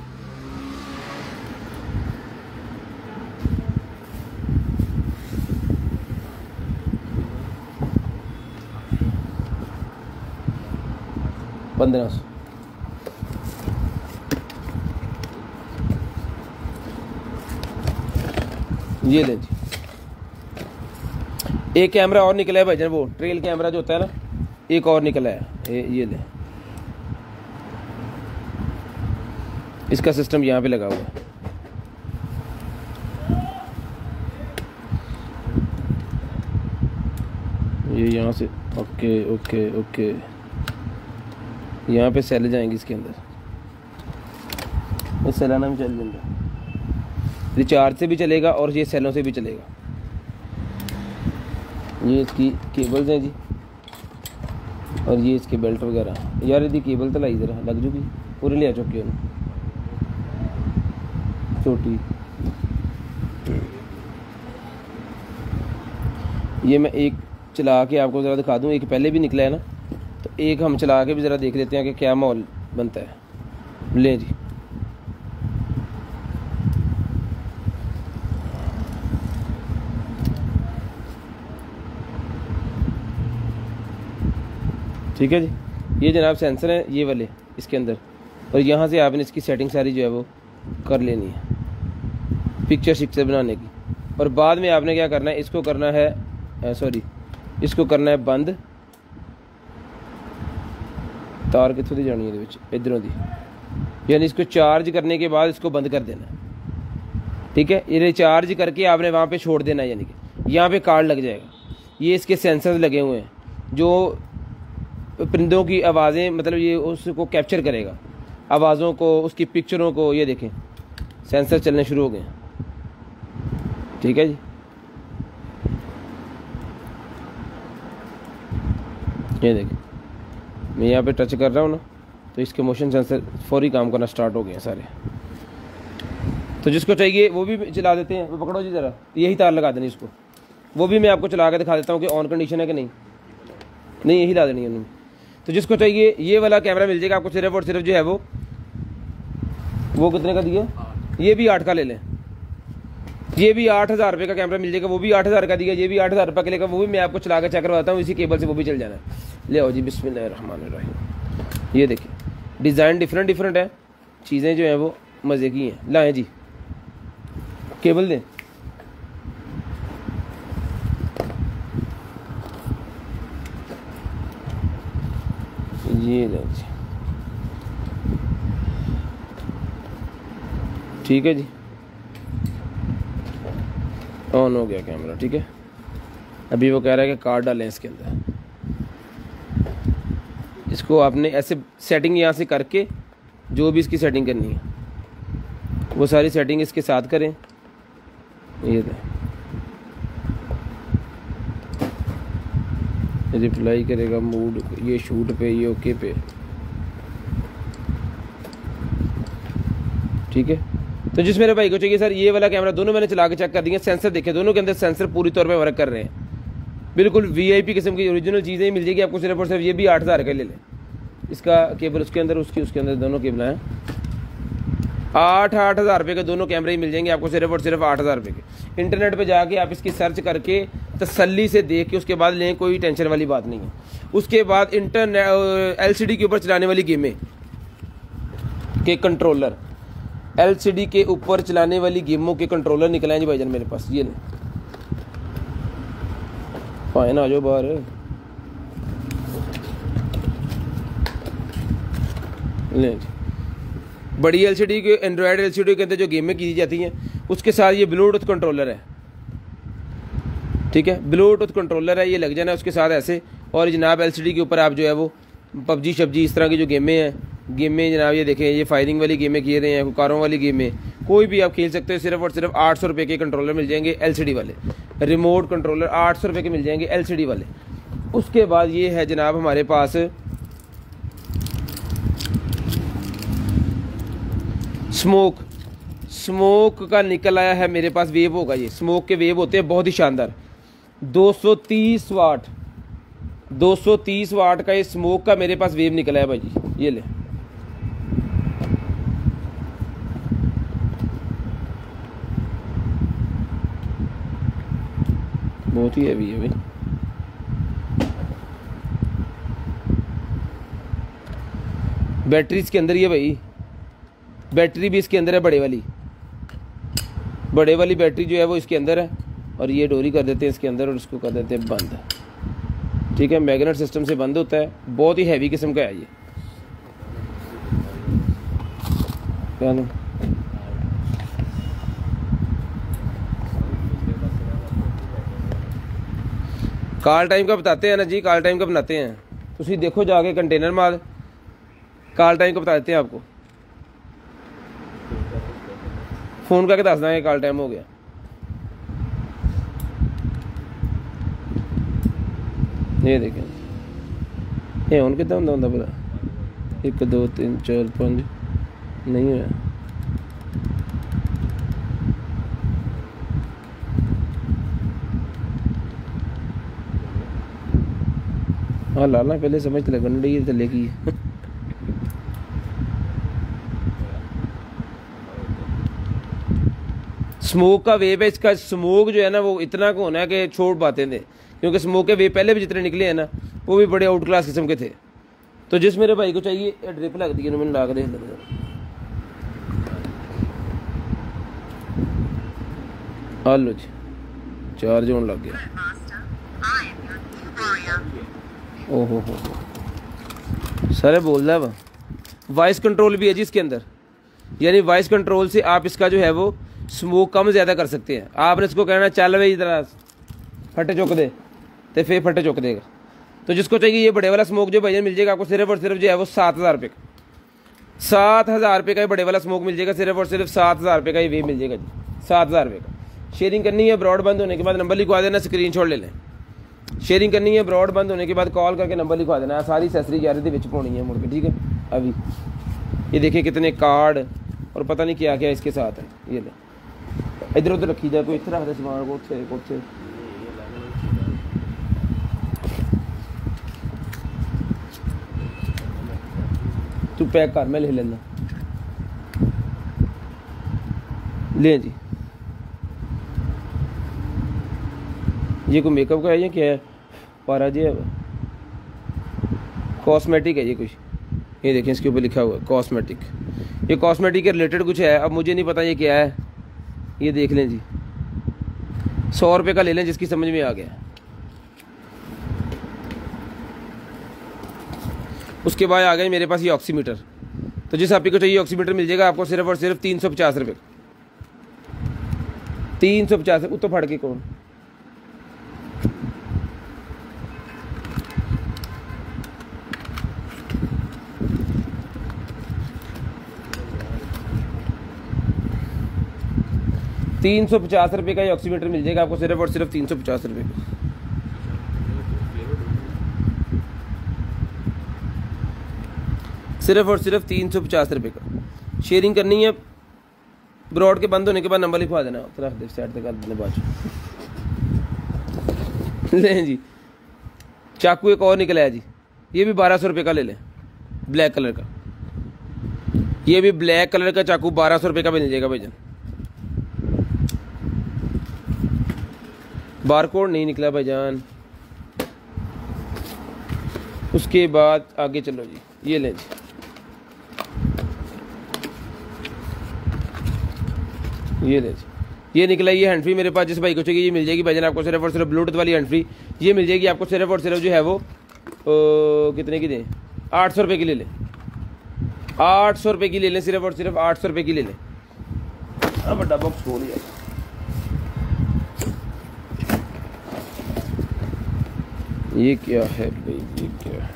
1500। ये लें जी। एक कैमरा और निकला है भाईजान, वो ट्रेल कैमरा जो होता है ना, एक और निकला है। ये लें, इसका सिस्टम यहाँ पे लगा हुआ है। ये यहाँ से ओके ओके ओके, यहाँ पे सेल जाएंगी इसके अंदर। ये सेलाना भी चल जाएगा, रिचार्ज से भी चलेगा और ये सेलों से भी चलेगा। ये इसकी केबल्स हैं जी, और ये इसके बेल्ट वगैरह। यार यदि केबल तो लाई ज़रा लग जूगी पूरे लिया चुके हैं छोटी। ये मैं एक चला के आपको ज़रा दिखा दूँ, एक पहले भी निकला है ना, तो एक हम चला के भी ज़रा देख लेते हैं कि क्या माहौल बनता है। लें जी, ठीक है जी। ये जनाब सेंसर है ये वाले इसके अंदर, और यहाँ से आपने इसकी सेटिंग सारी जो है वो कर लेनी है पिक्चर शिक्चर बनाने की। और बाद में आपने क्या करना है, इसको करना है इसको करना है बंद। तार कितों दी जानी है इधरों दी, यानी इसको चार्ज करने के बाद इसको बंद कर देना है। ठीक है, ये रिचार्ज करके आपने वहाँ पे छोड़ देना है, यानी कि यहाँ पे कार्ड लग जाएगा। ये इसके सेंसर लगे हुए हैं जो परिंदों की आवाज़ें, मतलब ये उसको कैप्चर करेगा, आवाज़ों को, उसकी पिक्चरों को। ये देखें सेंसर चलने शुरू हो गए। ठीक है जी, ये देखें मैं यहाँ पे टच कर रहा हूँ ना, तो इसके मोशन सेंसर फौरी काम करना स्टार्ट हो गए हैं सारे। तो जिसको चाहिए वो भी चला देते हैं। वो पकड़ो जी ज़रा, यही तार लगा देनी इसको। वो भी मैं आपको चला के दिखा देता हूँ कि ऑन कंडीशन है कि नहीं यही ला देनी है उन्होंने। तो जिसको चाहिए ये वाला कैमरा मिल जाएगा आपको सिर्फ और सिर्फ जो है वो कितने का दिया, ये भी 8 का ले लें। ये भी 8000 रुपये का कैमरा मिल जाएगा, वो भी 8000 का दिया, ये भी 8000 रुपये का लेगा। वो भी मैं आपको चला के चेक करवाता हूँ, इसी केबल से वो भी चल जाना है। ले आओ जी, बिस्मिल्लाहिर्रहमानिर्रहीम। ये देखिए डिज़ाइन डिफरेंट है, चीज़ें जो हैं वो मज़े की हैं। लाएँ जी, केबल दें। ये लें जी, ठीक है जी, ऑन हो गया कैमरा। ठीक है, अभी वो कह रहा है कि कार्ड डालें इसके अंदर। इसको आपने ऐसे सेटिंग यहाँ से करके जो भी इसकी सेटिंग करनी है वो सारी सेटिंग इसके साथ करें। ये रिप्लाई करेगा मूड, ये शूट पे, ये ओके पे। ठीक है, तो जिस मेरे भाई को चाहिए सर ये वाला कैमरा, दोनों मैंने चला के चेक कर दिए। सेंसर देखे, दोनों के अंदर सेंसर पूरी तौर पे वर्क कर रहे हैं। बिल्कुल वीआईपी किस्म की ओरिजिनल चीज़ें मिल जाएगी आपको सिर्फ और सिर्फ। ये भी 8000 का ले लें। इसका केबल उसके अंदर, उसके अंदर दोनों केबल हैं। 8 हज़ार रुपये के दोनों कैमरे ही मिल जाएंगे आपको, सिर्फ और सिर्फ 8 हज़ार रुपये के। इंटरनेट पे जाके आप इसकी सर्च करके तसल्ली से देख के उसके बाद लें, कोई टेंशन वाली बात नहीं है। उसके बाद इंटरनेट LCD के ऊपर चलाने वाली गेमें के कंट्रोलर, LCD के ऊपर चलाने वाली गेमों के कंट्रोलर निकले हैं जी भाईजान मेरे पास। ये लें, फाइन आ जाओ बाहर। लें जी, बड़ी LCD के, एंड्रॉयड LCD के अंदर जो गेमें की जाती हैं उसके साथ ये ब्लूटूथ कंट्रोलर है, ठीक है, ब्लूटूथ कंट्रोलर है, ये लग जाना है उसके साथ ऐसे। और जनाब LCD के ऊपर आप जो है वो PUBG शब्जी इस तरह की जो गेमें हैं, गेमें जनाब ये देखें, ये फायरिंग वाली गेमें खेल रहे हैं, कारों वाली गेमें, कोई भी आप खेल सकते हो। सिर्फ और सिर्फ 800 रुपये के कंट्रोलर मिल जाएंगे LCD वाले, रिमोट कंट्रोलर 800 रुपये के मिल जाएंगे LCD वाले। उसके बाद ये है जनाब हमारे पास स्मोक का निकल आया है मेरे पास, वेव होगा ये, स्मोक के वेव होते हैं बहुत ही शानदार, 230 वाट का ये स्मोक का मेरे पास वेव निकला है भाई जी। ये ले, बहुत ही हैवी है भाई। बैटरी इसके अंदर ही है भाई, बैटरी भी इसके अंदर है, बड़े वाली बैटरी जो है वो इसके अंदर है। और ये डोरी कर देते हैं इसके अंदर और इसको कर देते हैं बंद, ठीक है, मैग्नेट सिस्टम से बंद होता है। बहुत ही हैवी किस्म का है ये। क्या नाम, कॉल टाइम का बताते हैं ना जी, कॉल टाइम का बनाते हैं, तुसी देखो जाके कंटेनर माल, कॉल टाइम का बता देते हैं आपको, फोन करके दस देंगे कॉल टाइम हो गया। ये देखें, ये हुन कितना होंदा भला, 1 2 3 4 5 नहीं है। हाँ लाना पहले समझ लगन डी थले की स्मोक का वेव है इसका। स्मोक जो है ना वो इतना को होना है कि छोड़ पाते थे, क्योंकि स्मोक के वेव पहले भी जितने निकले हैं ना वो भी बड़े आउट क्लास किस्म के थे। तो जिस मेरे भाई को चाहिए ड्रिप लग दी है, मैंने ला के देख लग लो जी, चार्ज होने लग गया। ओहो हो सारे बोल रहा है। वॉइस कंट्रोल भी है जी इसके अंदर, यानी वॉइस कंट्रोल से आप इसका जो है वो स्मोक कम ज़्यादा कर सकते हैं। आपने इसको कहना चल भाई इधर फटे चुक दे, तो फिर फटे चुक देगा। तो जिसको चाहिए ये बड़े वाला स्मोक जो भैया मिल जाएगा आपको सिर्फ और सिर्फ जो है वो 7,000 रुपये का, 7,000 रुपये का ये बड़े वाला स्मोक मिल जाएगा। सिर्फ और सिर्फ 7,000 रुपये का ये वे मिल जाएगा जी, 7,000 रुपये का। शेयरिंग करनी है, ब्रॉड बंद होने के बाद नंबर लिखवा देना, स्क्रीनशॉट ले लें। शेयरिंग करनी है, ब्रॉड बंद होने के बाद कॉल करके नंबर लिखवा देना। सारी एक्सेसरी यार दे विच पानी है मुड़ के, ठीक है। अभी ये देखिए कितने कार्ड और पता नहीं क्या क्या इसके साथ है। ये ले इधर उधर रखी जाए, कोई इस तरह सामान को तू पैक कर, मैं ले लेना। ले जी, ये कोई मेकअप का है या क्या है? पारा जी है, कॉस्मेटिक है ये कुछ। ये देखें इसके ऊपर लिखा हुआ है कॉस्मेटिक। ये कॉस्मेटिक के रिलेटेड कुछ है, अब मुझे नहीं पता ये क्या है। ये देख लें जी, 100 रुपये का ले लें जिसकी समझ में आ गया। उसके बाद आ गए मेरे पास ये ऑक्सीमीटर। तो जिस आप को चाहिए ऑक्सीमीटर मिल जाएगा आपको सिर्फ और सिर्फ 350 रुपये। 350 उत्तो फट के कौन ₹350 का ये ऑक्सीमीटर मिल जाएगा आपको सिर्फ और सिर्फ 350 रुपये का। सिर्फ और सिर्फ 350 रुपये का। शेयरिंग करनी है, ब्रॉड के बंद होने के बाद नंबर लिखवा देना, रख दे साइड तक कर देने बाद। लें जी, चाकू एक और निकला है जी, ये भी 1200 रुपये का ले लें, ब्लैक कलर का। ये भी ब्लैक कलर का चाकू 1200 रुपये का मिल जाएगा भाईजान। बारकोड नहीं निकला भाईजान। उसके बाद आगे चलो जी, ये लें जी, ये ले जी, ये निकला। ये हैंड फ्री मेरे पास जिस भाई को चाहिए ये मिल जाएगी भाईजान आपको सिर्फ और सिर्फ ब्लूटूथ वाली हैंड फ्री ये मिल जाएगी आपको सिर्फ और सिर्फ जो है वो कितने की दें, 800 रुपये की ले लें, 800 रुपये की ले लें, सिर्फ और सिर्फ 800 रुपये की ले लें। अब बड़ा बॉक्स खोल लिया। ये क्या है भाई, ये क्या है?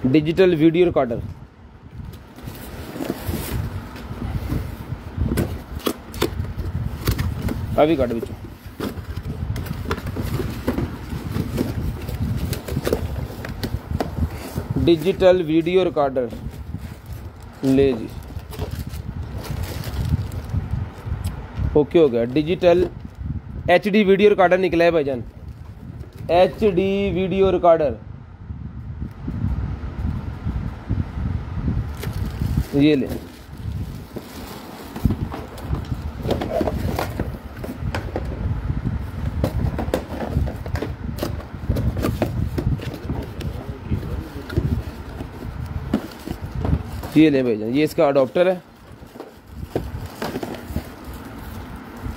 Digital video recorder. अभी काट बिचो। डिजिटल वीडियो रिकॉर्डर ले जी, ओके हो गया। डिजिटल HD वीडियो रिकॉर्डर निकला है भाईजान, HD वीडियो रिकॉर्डर। ये ले, ये ले भाईजान। ये इसका अडॉप्टर है,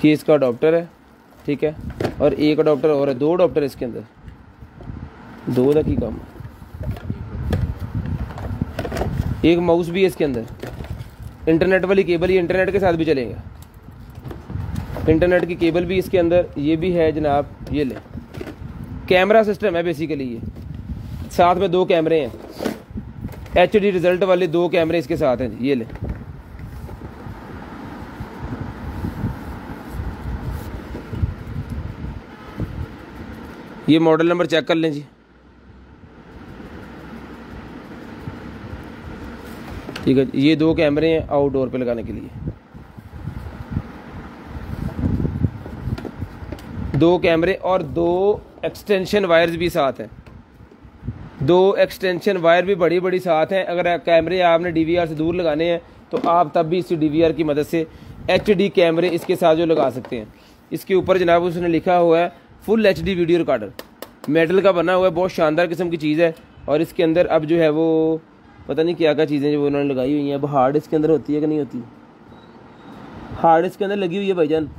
ये इसका अडॉप्टर है, ठीक है। और एक अडॉप्टर और है, 2 अडॉप्टर है इसके अंदर, 2 का की काम। एक माउस भी है इसके अंदर, इंटरनेट वाली केबल, ये इंटरनेट के साथ भी चलेगा, इंटरनेट की केबल भी इसके अंदर। ये भी है जनाब, ये ले। कैमरा सिस्टम है बेसिकली, ये साथ में 2 कैमरे हैं, HD रिजल्ट वाले 2 कैमरे इसके साथ हैं। ये ले, ये मॉडल नंबर चेक कर लें जी, ठीक है। ये 2 कैमरे हैं आउटडोर पे लगाने के लिए, 2 कैमरे और 2 एक्सटेंशन वायर्स भी साथ हैं, 2 एक्सटेंशन वायर भी बड़ी बड़ी साथ हैं। अगर कैमरे आपने DVR से दूर लगाने हैं तो आप तब भी इस DVR की मदद से HD कैमरे इसके साथ जो लगा सकते हैं। इसके ऊपर जनाब उसने लिखा हुआ है full HD video recorder, metal का बना हुआ है, बहुत शानदार किस्म की चीज़ है। और इसके अंदर अब जो है वो पता नहीं क्या क्या चीज़ें जो उन्होंने लगाई हुई हैं। अब हार्ड इसके अंदर होती है कि नहीं होती, हार्ड इसके अंदर लगी हुई है भाईजान,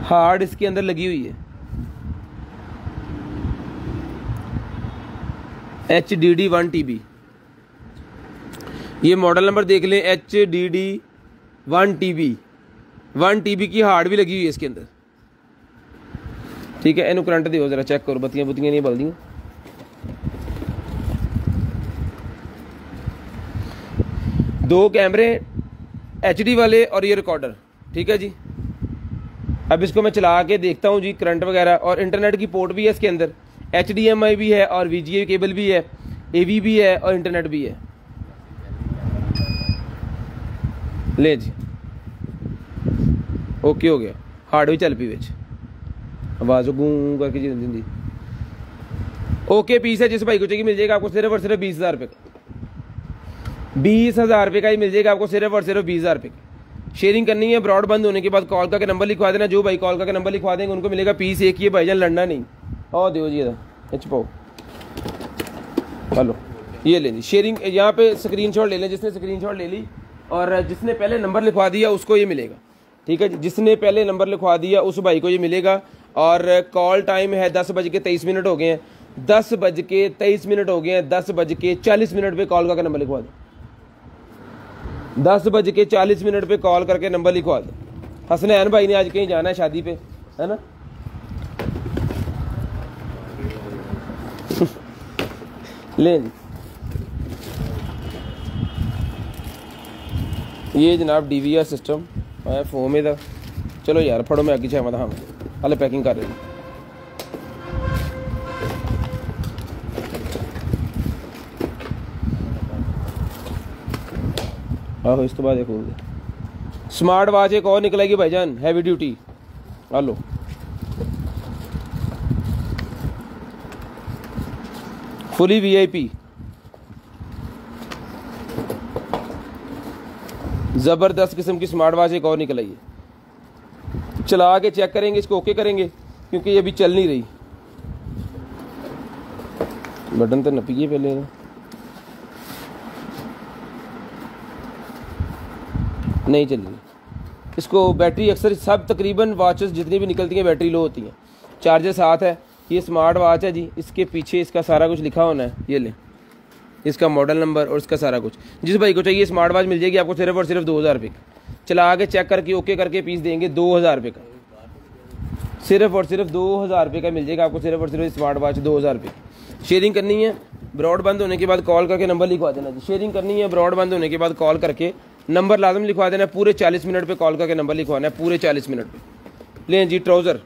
हार्ड इसके अंदर लगी हुई है। HDD 1 TB, ये मॉडल नंबर देख लें, HDD 1 TB की हार्ड भी लगी हुई है इसके अंदर, ठीक है। इन्हों करंट दियो जरा चेक करो, बत्तियां बुत्तियां नहीं बल दी। 2 कैमरे HD वाले और ये रिकॉर्डर, ठीक है जी। अब इसको मैं चला के देखता हूँ जी, करंट वगैरह। और इंटरनेट की पोर्ट भी है इसके अंदर, HDMI भी है और VGA केबल भी है, AV भी है और इंटरनेट भी है। ले जी, ओके हो गया। हार्ड भी चल पी बिच, आवाज़ गूं करके जी दी। ओके पीस है, जिस भाई को चाहिए मिल जाएगा आपको सिर्फ और सिर्फ 20,000 रुपये का, 20,000 रुपये का ही मिल जाएगा आपको सिर्फ और सिर्फ 20,000 रुपये की। शेयरिंग करनी है, ब्रॉड बंद होने के बाद कॉल का नंबर लिखवा देना। जो भाई कॉल का नंबर लिखवा देंगे उनको मिलेगा पीस एक ही, भाईजान लड़ना नहीं। और दो जी पाओ, हेलो ये ले ली शेयरिंग। यहाँ पे स्क्रीनशॉट ले लें, जिसने स्क्रीनशॉट ले ली और जिसने पहले नंबर लिखवा दिया उसको ये मिलेगा, ठीक है। जिसने पहले नंबर लिखवा दिया उस भाई को ये मिलेगा। और कॉल टाइम है 10:23 हो गए हैं, 10:23 हो गए हैं, 10:40 पे कॉल करके नंबर लिखवा दो, 10:40 पे कॉल करके नंबर लिखवा दो। हसनैन भाई ने आज कहीं जाना है शादी पे, है ना। ले ये जनाब DVR सिस्टम है फोम एदा। चलो यार फड़ो, मैं अगे चाहवा हाँ हाले पैकिंग कर रही। आहो इस तो बाद एक और स्मार्ट वॉच एक और निकलेगी भाईजान, heavy duty. Hello fully VIP, ज़बरदस्त किस्म की स्मार्ट वॉच एक और निकल आई है। चला के चेक करेंगे, इसको ओके करेंगे क्योंकि ये अभी चल नहीं रही। बटन तो नपिए पहले, नहीं चल रही। इसको बैटरी अक्सर सब तकरीबन वॉचेस जितनी भी निकलती हैं बैटरी लो होती हैं। चार्जर साथ है। ये स्मार्ट वॉच है जी, इसके पीछे इसका सारा कुछ लिखा होना है। ये ले इसका मॉडल नंबर और इसका सारा कुछ। जिस भाई को चाहिए स्मार्ट वॉच मिल जाएगी आपको सिर्फ और सिर्फ 2000 रुपये का। चला के चेक करके ओके करके पीस देंगे 2000 रुपये का, सिर्फ और सिर्फ 2000 रुपये का मिल जाएगा आपको सिर्फ और सिर्फ स्मार्ट वॉच 2000 रुपये। शेयरिंग करनी है, ब्रॉड बंद होने के बाद कॉल करके नंबर लिखवा देना जी। शेयरिंग करनी है, ब्रॉड बंद होने के बाद कॉल करके नंबर लाजम लिखवा देना। पूरे 40 मिनट पे कॉल करके नंबर लिखवाना है, पूरे 40 मिनट पे। लें जी ट्राउज़र,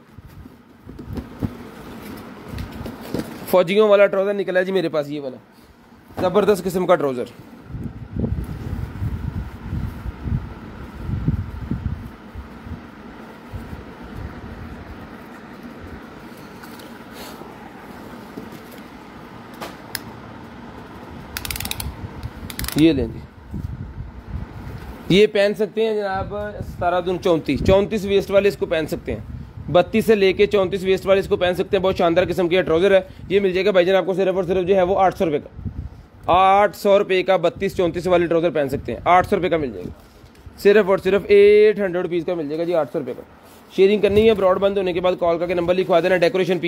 फौजियों वाला ट्राउज़र निकला है जी मेरे पास, ये वाला ज़बरदस्त किस्म का ट्राउज़र। ये लें जी, ये पहन सकते हैं जनाब 17 दून 34 वेस्ट वाले इसको पहन सकते हैं। 32 से लेके 34 वेस्ट वाले इसको पहन सकते हैं। बहुत शानदार किस्म की ट्राउज़र है। ये मिल जाएगा भाईजान आपको सिर्फ और सिर्फ जो है वो 800 रुपये का। 800 रुपये का 32-34 वाले ट्राउज़र पहन सकते हैं। 800 रुपये का मिल जाएगा, सिर्फ और सिर्फ 800 रुपीज़ का मिल जाएगा जी, 800 रुपये का। शेयरिंग करनी है, ब्रॉड बंद होने के बाद कॉल करके नंबर लिखवा देना। डेकोरेशन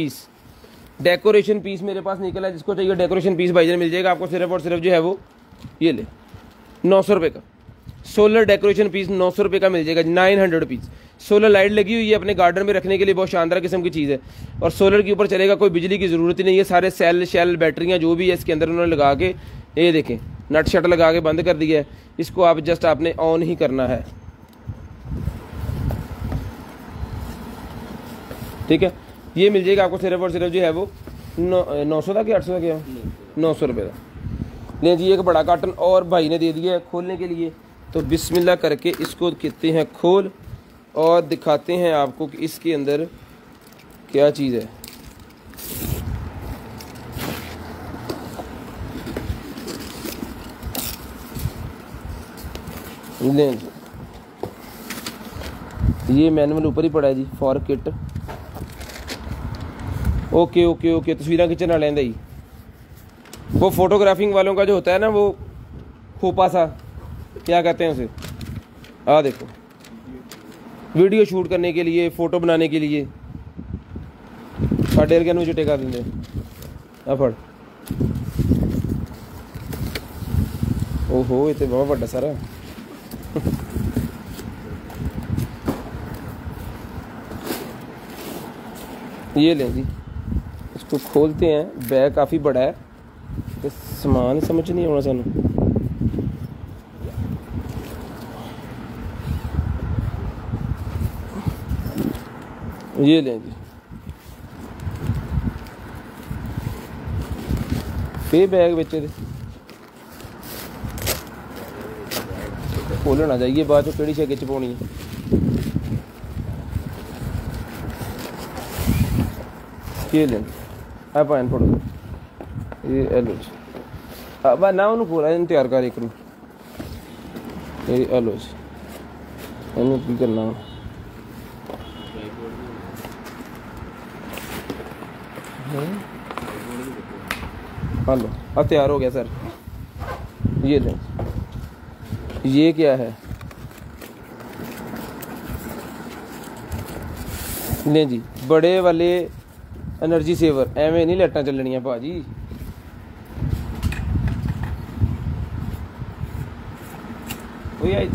पीस मेरे पास निकला है, जिसको चाहिए डेकोरेशन पीस भाईजान मिल जाएगा आपको सिर्फ और सिर्फ जो है वो ये ले 900 रुपये का। सोलर डेकोरेशन पीस 900 रुपये का मिल जाएगा, 900 रुपीज़। सोलर लाइट लगी हुई है अपने गार्डन में रखने के लिए, बहुत शानदार किस्म की चीज़ है। और सोलर के ऊपर चलेगा, कोई बिजली की ज़रूरत ही नहीं है। सारे सेल शेल बैटरियाँ जो भी है इसके अंदर उन्होंने लगा के, ये देखें नट शट लगा के बंद कर दिया है। इसको आप जस्ट आपने ऑन ही करना है, ठीक है। ये मिल जाएगा आपको सिर्फ और सिर्फ जो है वो 900 था कि 800 था क्या, 900 रुपये का। लें जी एक बड़ा कार्टन और भाई ने दे दिया है खोलने के लिए, तो बिस्मिल्लाह करके इसको कहते हैं खोल और दिखाते हैं आपको कि इसके अंदर क्या चीज़ है। लें जी, ये मैनुअल ऊपर ही पड़ा है जी, for kit. Okay okay okay, तस्वीर खिंचन वाले ही, वो फोटोग्राफिंग वालों का जो होता है ना, वो खोपा सा क्या कहते हैं उसे, देखो वीडियो शूट करने के लिए, फ़ोटो बनाने के लिए। साढ़े के चिट्टे कर देंगे फड़। ओहो ये तो बहुत बड़ा सारा। ये लें जी, इसको खोलते हैं। बैग काफ़ी बड़ा है, तो सामान समझ नहीं आना सानू। ये लें जी, फे बैग बच्चे खोलना चाहिए, बाद चो केड़ी शे च पानी है। ये लें है भैन फोड़ो, ये एलो जी अब ना उन्होंने खोला इन तैयार कर एक, ये एलो जी इन्हें की करना। हेलो अब तैयार हो गया सर। ये लें, ये क्या है, लें जी बड़े वाले एनर्जी सेवर। एवें नहीं लाइटां चलनियां भाजी,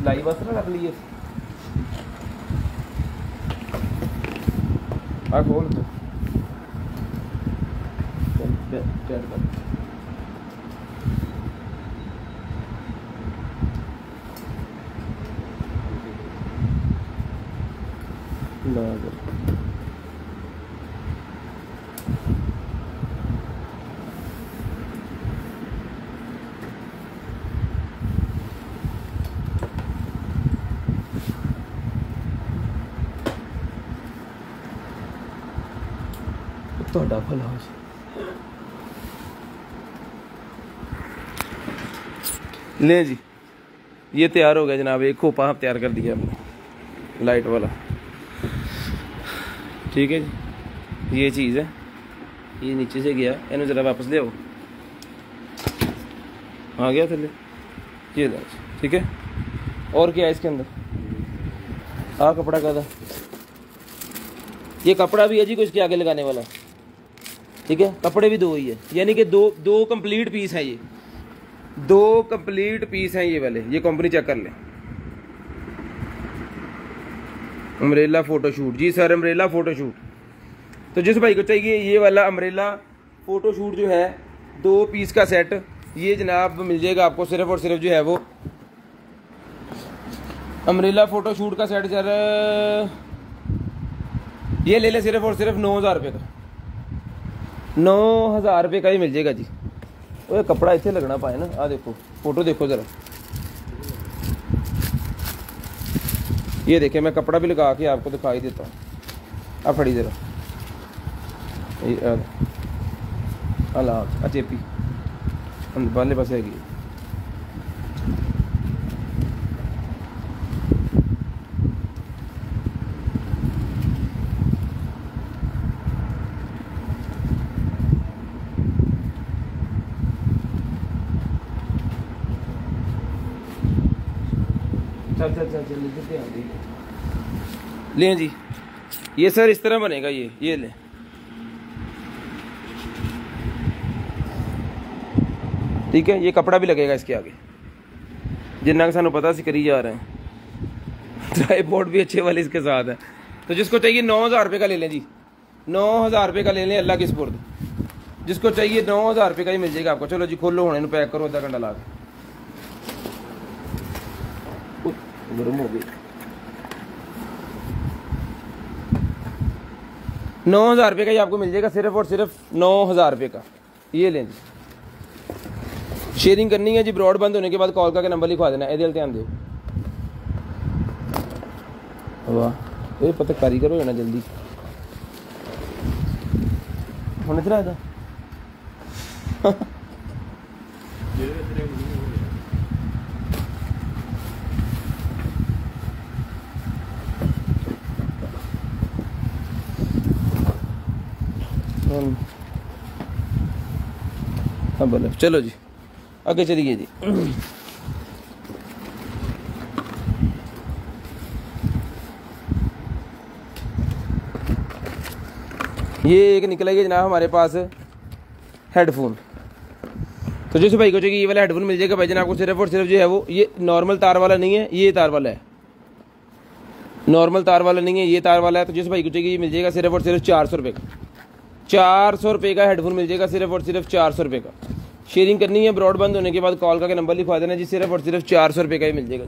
लाई बस ना रख लीए। खोल तो तो भला लें जी, ये तैयार हो गया जनाब, एक खोपा तैयार कर दिया हमने लाइट वाला। ठीक है जी, ये चीज़ है, ये नीचे से गया, इन्हें ज़रा वापस ले आओ, आ गया थले, ये ला। ठीक है, और क्या है इसके अंदर? कपड़ा का था, ये कपड़ा भी है जी, को इसके आगे लगाने वाला। ठीक है, कपड़े भी दो ही है, यानी कि दो कंप्लीट पीस हैं, ये 2 कंप्लीट पीस हैं ये वाले। ये कंपनी चेक कर लें, अम्ब्रेला फोटोशूट। जी सर, अम्ब्रेला फोटोशूट। तो जिस भाई को चाहिए ये वाला अम्ब्रेला फोटोशूट जो है 2 पीस का सेट, ये जनाब मिल जाएगा आपको सिर्फ और सिर्फ जो है वो अम्ब्रेला फोटोशूट का सेट सर, ये ले ले सिर्फ और सिर्फ 9,000 रुपये का। 9,000 रुपये का ही मिल जाएगा जी। वो कपड़ा इतने लगना पाए ना, देखो फोटो देखो ज़रा, ये देखे, मैं कपड़ा भी लगा के आपको दिखाई देता हूँ। अब फड़ी ज़रा, अला चेपी वाले पास हैगी। चल लें जी, ये सर इस तरह बनेगा, ये लें। ठीक है, ये कपड़ा भी लगेगा इसके आगे, जिन्ना के सानू पता सी करी जा रहे हैं। ट्राईपॉड भी अच्छे वाले इसके साथ है। तो जिसको चाहिए 9,000 रुपये का ले लें जी, 9,000 रुपये का ले लें, अल्लाह की सुपुर्द। जिसको चाहिए 9,000 रुपये का ही मिल जाएगा आपको। चलो जी, खोलो, होने पैक करो, आधा घंटा ला के। गर्म हो गई। 9,000 रुपये का ही आपको मिल जाएगा, सिर्फ और सिर्फ 9,000 रुपये का। ये लें जी। शेयरिंग करनी है जी, ब्रॉड बंद होने के बाद कॉल करके नंबर लिखवा देना। ए ध्यान दो, वाह ये पता कारीगर हो जाना जल्दी होने इतना था। हाँ बोलो, चलो जी आगे चलिए जी। ये एक निकला है जनाब हमारे पास हेडफोन। तो जिस भाई को चाहिए ये वाला हेडफोन मिल जाएगा भाई जनाब आपको सिर्फ और सिर्फ जो है वो, ये नॉर्मल तार वाला नहीं है, ये तार वाला है, नॉर्मल तार वाला नहीं है, ये तार वाला है। तो जिस भाई को चाहिए ये मिल जाएगा सिर्फ और सिर्फ 400 रुपये का। 400 रुपये का हेडफोन मिल जाएगा, सिर्फ और सिर्फ 400 रुपये का। शेयरिंग करनी है, ब्रॉड बंद होने के बाद कॉल करके नंबर लिखवा देना जी, सिर्फ और सिर्फ 400 रुपये का ही मिल जाएगा।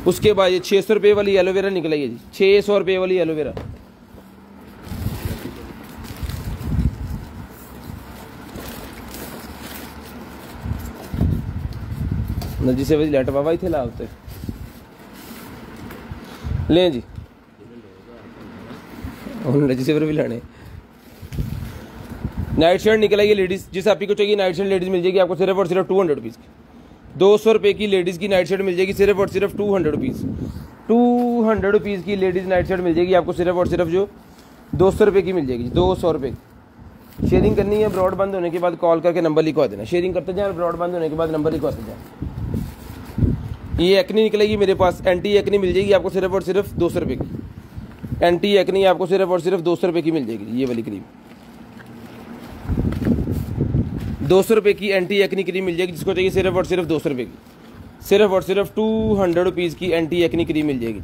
उसके बाद ये 600 रुपये वाली एलोवेरा निकलाई है जी, 600 रुपये वाली एलोवेरा। जिसे वही लेट बाबा थे ला होते लें जी, जिसे भी लाने। नाइट शर्ट निकला ये लेडीज़, जिस आप ही को चाहिए नाइट शर्ट लेडीज़ मिल जाएगी आपको सिर्फ और सिर्फ 200 रुपीज़ की। 200 रुपये की लेडीज़ की नाइट शर्ट मिल जाएगी, सिर्फ और सिर्फ 200 रुपीज़। 200 रुपीज़ की लेडीज़ नाइट शर्ट मिल जाएगी आपको, सिर्फ और सिर्फ जो 200 रुपये की मिल जाएगी, 200 रुपये। शेयरिंग करनी है, ब्रॉड बंद होने के बाद कॉल करके नंबर लिखवा देना। शेयरिंग करते जाए, ब्रॉड बंद होने के बाद नंबर लिखवाते जाए। ये एक्नी निकलेगी मेरे पास, एंटी एक्नी मिल जाएगी आपको सिर्फ और सिर्फ 200 रुपये की। एंटी एक्नी आपको सिर्फ और सिर्फ 200 रुपये की मिल जाएगी। ये वाली क्रीम 200 रुपये की एंटी एक्नी क्रीम मिल जाएगी, जिसको चाहिए सिर्फ और सिर्फ 200 रुपये की। सिर्फ और सिर्फ 200 रुपीज़ की एंटी एक्नी क्रीम मिल जाएगी।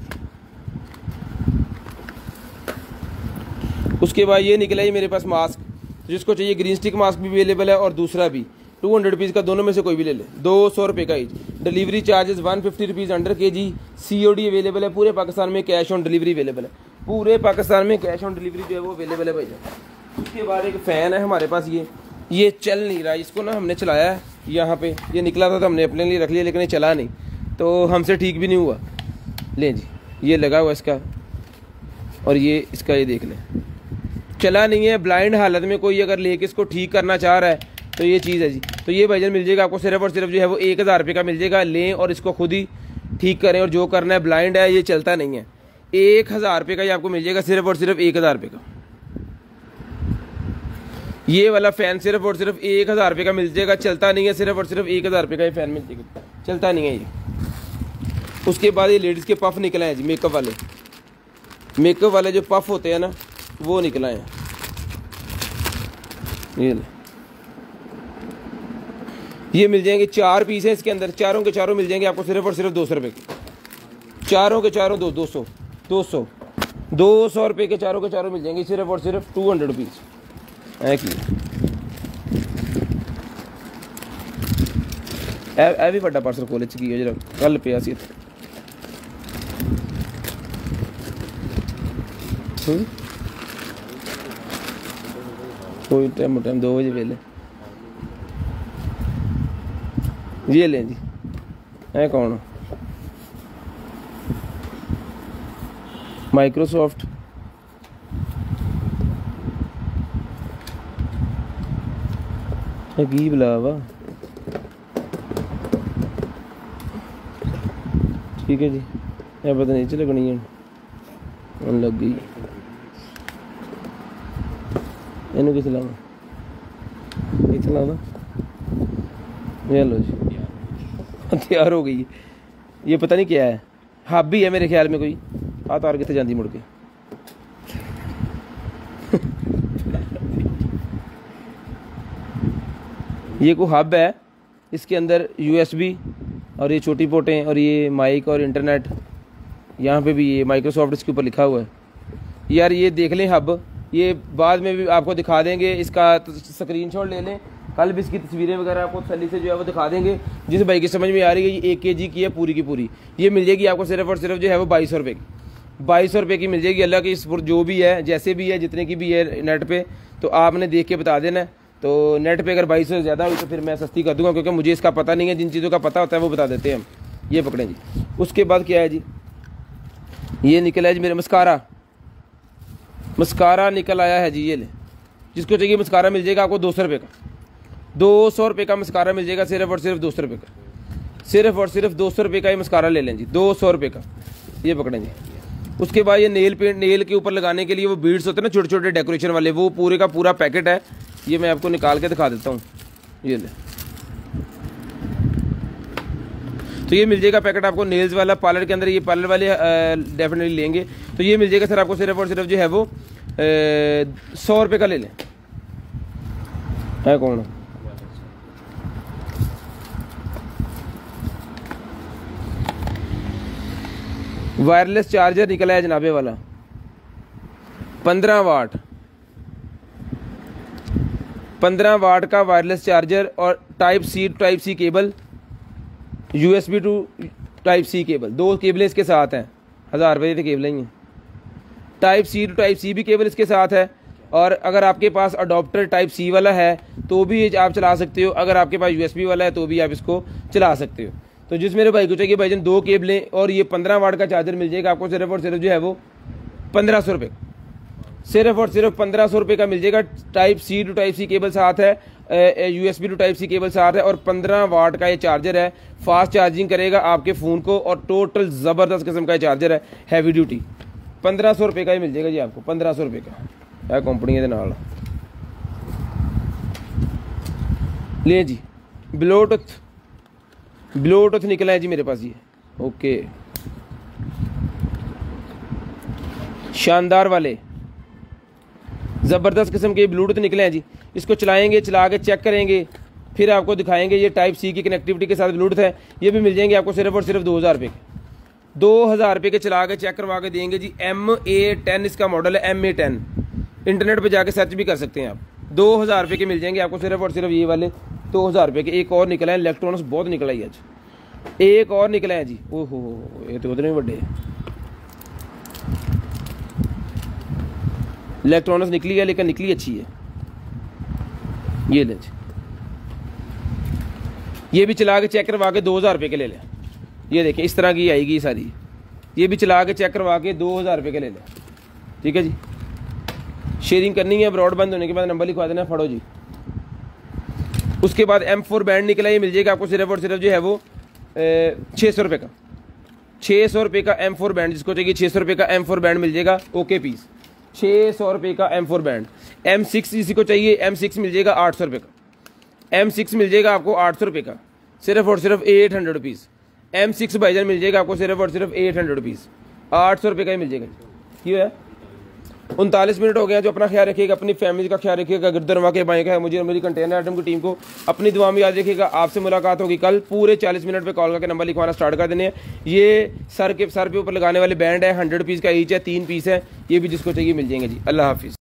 उसके बाद ये निकला है मेरे पास मास्क, जिसको चाहिए ग्रीन स्टिक मास्क भी अवेलेबल है और दूसरा भी 200 रुपीज़ का, दोनों में से कोई भी ले ले। 200 रुपये का ही। Delivery charges 150 rupees under KG। COD available है पूरे पाकिस्तान में, कैश ऑन डिलीवरी अवेलेबल है पूरे पाकिस्तान में, कैश ऑन डिलीवरी जो है वो अवेलेबल है भाई। उसके बाद एक फ़ैन है हमारे पास, ये चल नहीं रहा, इसको ना हमने चलाया है यहाँ पे, ये निकला था तो हमने अपने लिए रख लिया, लेकिन ये चला नहीं, तो हमसे ठीक भी नहीं हुआ। लें जी, ये लगा हुआ इसका, और ये इसका ये देख लें, चला नहीं है। ब्लाइंड हालत में कोई अगर लेके इसको ठीक करना चाह रहा है तो ये चीज़ है जी। तो ये भाईजान मिल जाएगा आपको सिर्फ और सिर्फ जो है वो 1000 रुपये का मिल जाएगा। लें और इसको खुद ही ठीक करें, और जो करना है, ब्लाइंड है, ये चलता नहीं है। 1000 रुपये का ये आपको मिल जाएगा सिर्फ और सिर्फ 1000 रुपये का। ये वाला फ़ैन सिर्फ और सिर्फ 1000 रुपये का मिल जाएगा, चलता नहीं है, सिर्फ और सिर्फ 1000 रुपये का ये फ़ैन मिल जाएगा, चलता नहीं है ये। उसके बाद ये लेडीज़ के पफ़ निकले हैं जी, मेकअप वाले जो पफ़ होते हैं ना, वो निकला है। ये मिल जाएंगे, 4 पीस हैं इसके अंदर, चारों के चारों मिल जाएंगे आपको सिर्फ और सिर्फ 200 रुपये के। चारों के चारों 200 रुपये के चारों मिल जाएंगे सिर्फ और सिर्फ 200 रुपीज़ है कि ए भी बड़ा पार्सल खोले की जरा कल पे सी कोई टाइम 2 बजे वेले ये लें जी। है कौन? माइक्रोसॉफ्ट। की बुला वा, ठीक है जी। ये पता नहीं चल लगनी है, लग गई। इनू किस लावा, इतना लावा। ये लो जी, तैयार हो गई। ये पता नहीं क्या है, हाबी है मेरे ख्याल में कोई। आ तार कितने जाती मुड़ के। ये को हब है, इसके अंदर USB और ये छोटी पोर्टें और ये माइक और इंटरनेट। यहाँ पे भी ये माइक्रोसॉफ्ट इसके ऊपर लिखा हुआ है। यार ये देख लें हब, ये बाद में भी आपको दिखा देंगे, इसका स्क्रीनशॉट ले लें, कल भी इसकी तस्वीरें वगैरह आपको तसल्ली से जो है वो दिखा देंगे। जिस भाई की समझ में आ रही है, ये 1 kg की है पूरी की पूरी। ये मिल जाएगी आपको सिर्फ और सिर्फ जो है वो 2200 रुपये की, 2200 रुपये की मिल जाएगी। अल्लाह की इस जो भी है, जैसे भी है, जितने की भी है नेट पे, तो आपने देख के बता देना है। तो नेट पे अगर 2200 से ज़्यादा हुई तो फिर मैं सस्ती कर दूंगा, क्योंकि मुझे इसका पता नहीं है। जिन चीज़ों का पता होता है वो बता देते हैं हम। ये पकड़ें जी। उसके बाद क्या है जी, ये निकला है जी मेरे मस्कारा निकल आया है जी। ये ले, जिसको चाहिए मस्कारा मिल जाएगा आपको 200 रुपये का। 200 रुपये का मस्कारा मिल जाएगा सिर्फ और सिर्फ 200 रुपये का। सिर्फ और सिर्फ 200 रुपये का ये मस्कारा ले लें जी, 200 रुपये का। ये पकड़ें जी। उसके बाद ये नेल पेंट, नेल के ऊपर लगाने के लिए वो बीड्स होते हैं ना छोटे छोटे डेकोरेशन वाले, वो पूरे का पूरा पैकेट है। ये मैं आपको निकाल के दिखा देता हूँ। ये ले, तो ये मिल जाएगा पैकेट आपको नेल्स वाला। पार्लर के अंदर ये पार्लर वाले डेफिनेटली लेंगे। तो ये मिल जाएगा सर आपको सिर्फ और सिर्फ जो है वो 100 रुपये का ले लें। है कौन? वायरलेस चार्जर निकला है जनाबे वाला, 15 वाट का वायरलेस चार्जर, और type C cable, USB to type C cable, 2 केबलें इसके साथ हैं। 1000 रुपये की केबलें ही हैं। Type C to type C भी केबल इसके साथ है। और अगर आपके पास अडोप्टर टाइप सी वाला है तो भी आप चला सकते हो। अगर आपके पास USB वाला है तो भी आप इसको चला सकते हो। तो जिस मेरे भाई को चाहिए भाईजान 2 केबलें और ये 15 वाट का चार्जर मिल जाएगा आपको सिर्फ और सिर्फ जो है वो 1500 रुपये। सिर्फ और सिर्फ 1500 रुपये का मिल जाएगा। Type C to type C cable साथ है, USB to type C cable साथ है, और 15 वाट का ये चार्जर है। फास्ट चार्जिंग करेगा आपके फ़ोन को, और टोटल ज़बरदस्त किस्म का ये चार्जर है, हैवी ड्यूटी। 1500 रुपये का ही मिल जाएगा जी आपको, 1500 रुपये का। यह कंपनी के नाल ले जी। ब्लूटूथ निकला है जी मेरे पास ये। ओके, शानदार वाले ज़बरदस्त किस्म के ब्लूटूथ निकले हैं जी। इसको चलाएंगे, चला के चेक करेंगे, फिर आपको दिखाएंगे। ये टाइप सी की कनेक्टिविटी के साथ ब्लूटूथ है। ये भी मिल जाएंगे आपको सिर्फ और सिर्फ 2000 रुपये के। 2000 रुपये के चला के चेक करवा के देंगे जी। MA10 इसका मॉडल है, MA10। इंटरनेट पर जाके सर्च भी कर सकते हैं आप। 2000 रुपये के मिल जाएंगे आपको सिर्फ और सिर्फ ये वाले 2000 रुपये के। एक और निकला है इलेक्ट्रॉनिक्स, बहुत निकला है आज। एक और निकला है जी। ओहो, ये तो उतने बड़े इलेक्ट्रॉनिक्स निकली है, लेकिन निकली अच्छी है। ये ले जी, ये भी चला के चेक करवा के 2000 रुपये के ले लें। ये देखें इस तरह की आएगी सारी। ये भी चला के चेक करवा के 2000 रुपये के ले लें। ठीक है जी। शेयरिंग करनी है, ब्रॉड बंद होने के बाद नंबर लिखवा देना, फड़ो जी। उसके बाद M4 बैंड निकला, ये मिल जाएगा आपको सिर्फ और सिर्फ जो है वो 600 रुपये का। 600 रुपये का M4 बैंड, जिसको चाहिए 600 रुपये का M4 बैंड मिल जाएगा। ओके पीस 600 रुपये का M4 बैंड। M6 जिसी को चाहिए M6 मिल जाएगा 800 रुपये का। M6 मिल जाएगा आपको 800 रुपये का, सिर्फ और सिर्फ 800 रुपीज़। M6 भाईजान मिल जाएगा आपको सिर्फ और सिर्फ 800 रुपीज़, 800 रुपये का ही मिल जाएगा। क्यों है 39 मिनट हो गया। जो अपना ख्याल रखिएगा, अपनी फैमिली का ख्याल रखिएगा, गिरदर वहाँ के बाएँ का है, मुझे मेरी कंटेनर आइटम की टीम को अपनी दुआ में याद रखिएगा। आपसे मुलाकात होगी कल। पूरे 40 मिनट पे कॉल करके नंबर लिखवाना स्टार्ट कर देने हैं। ये सर पे ऊपर लगाने वाले बैंड है, 100 रुपीज़ का ईच है, 3 पीस है, ये भी जिसको चाहिए मिल जाएंगे जी। अल्लाह हाफिज़।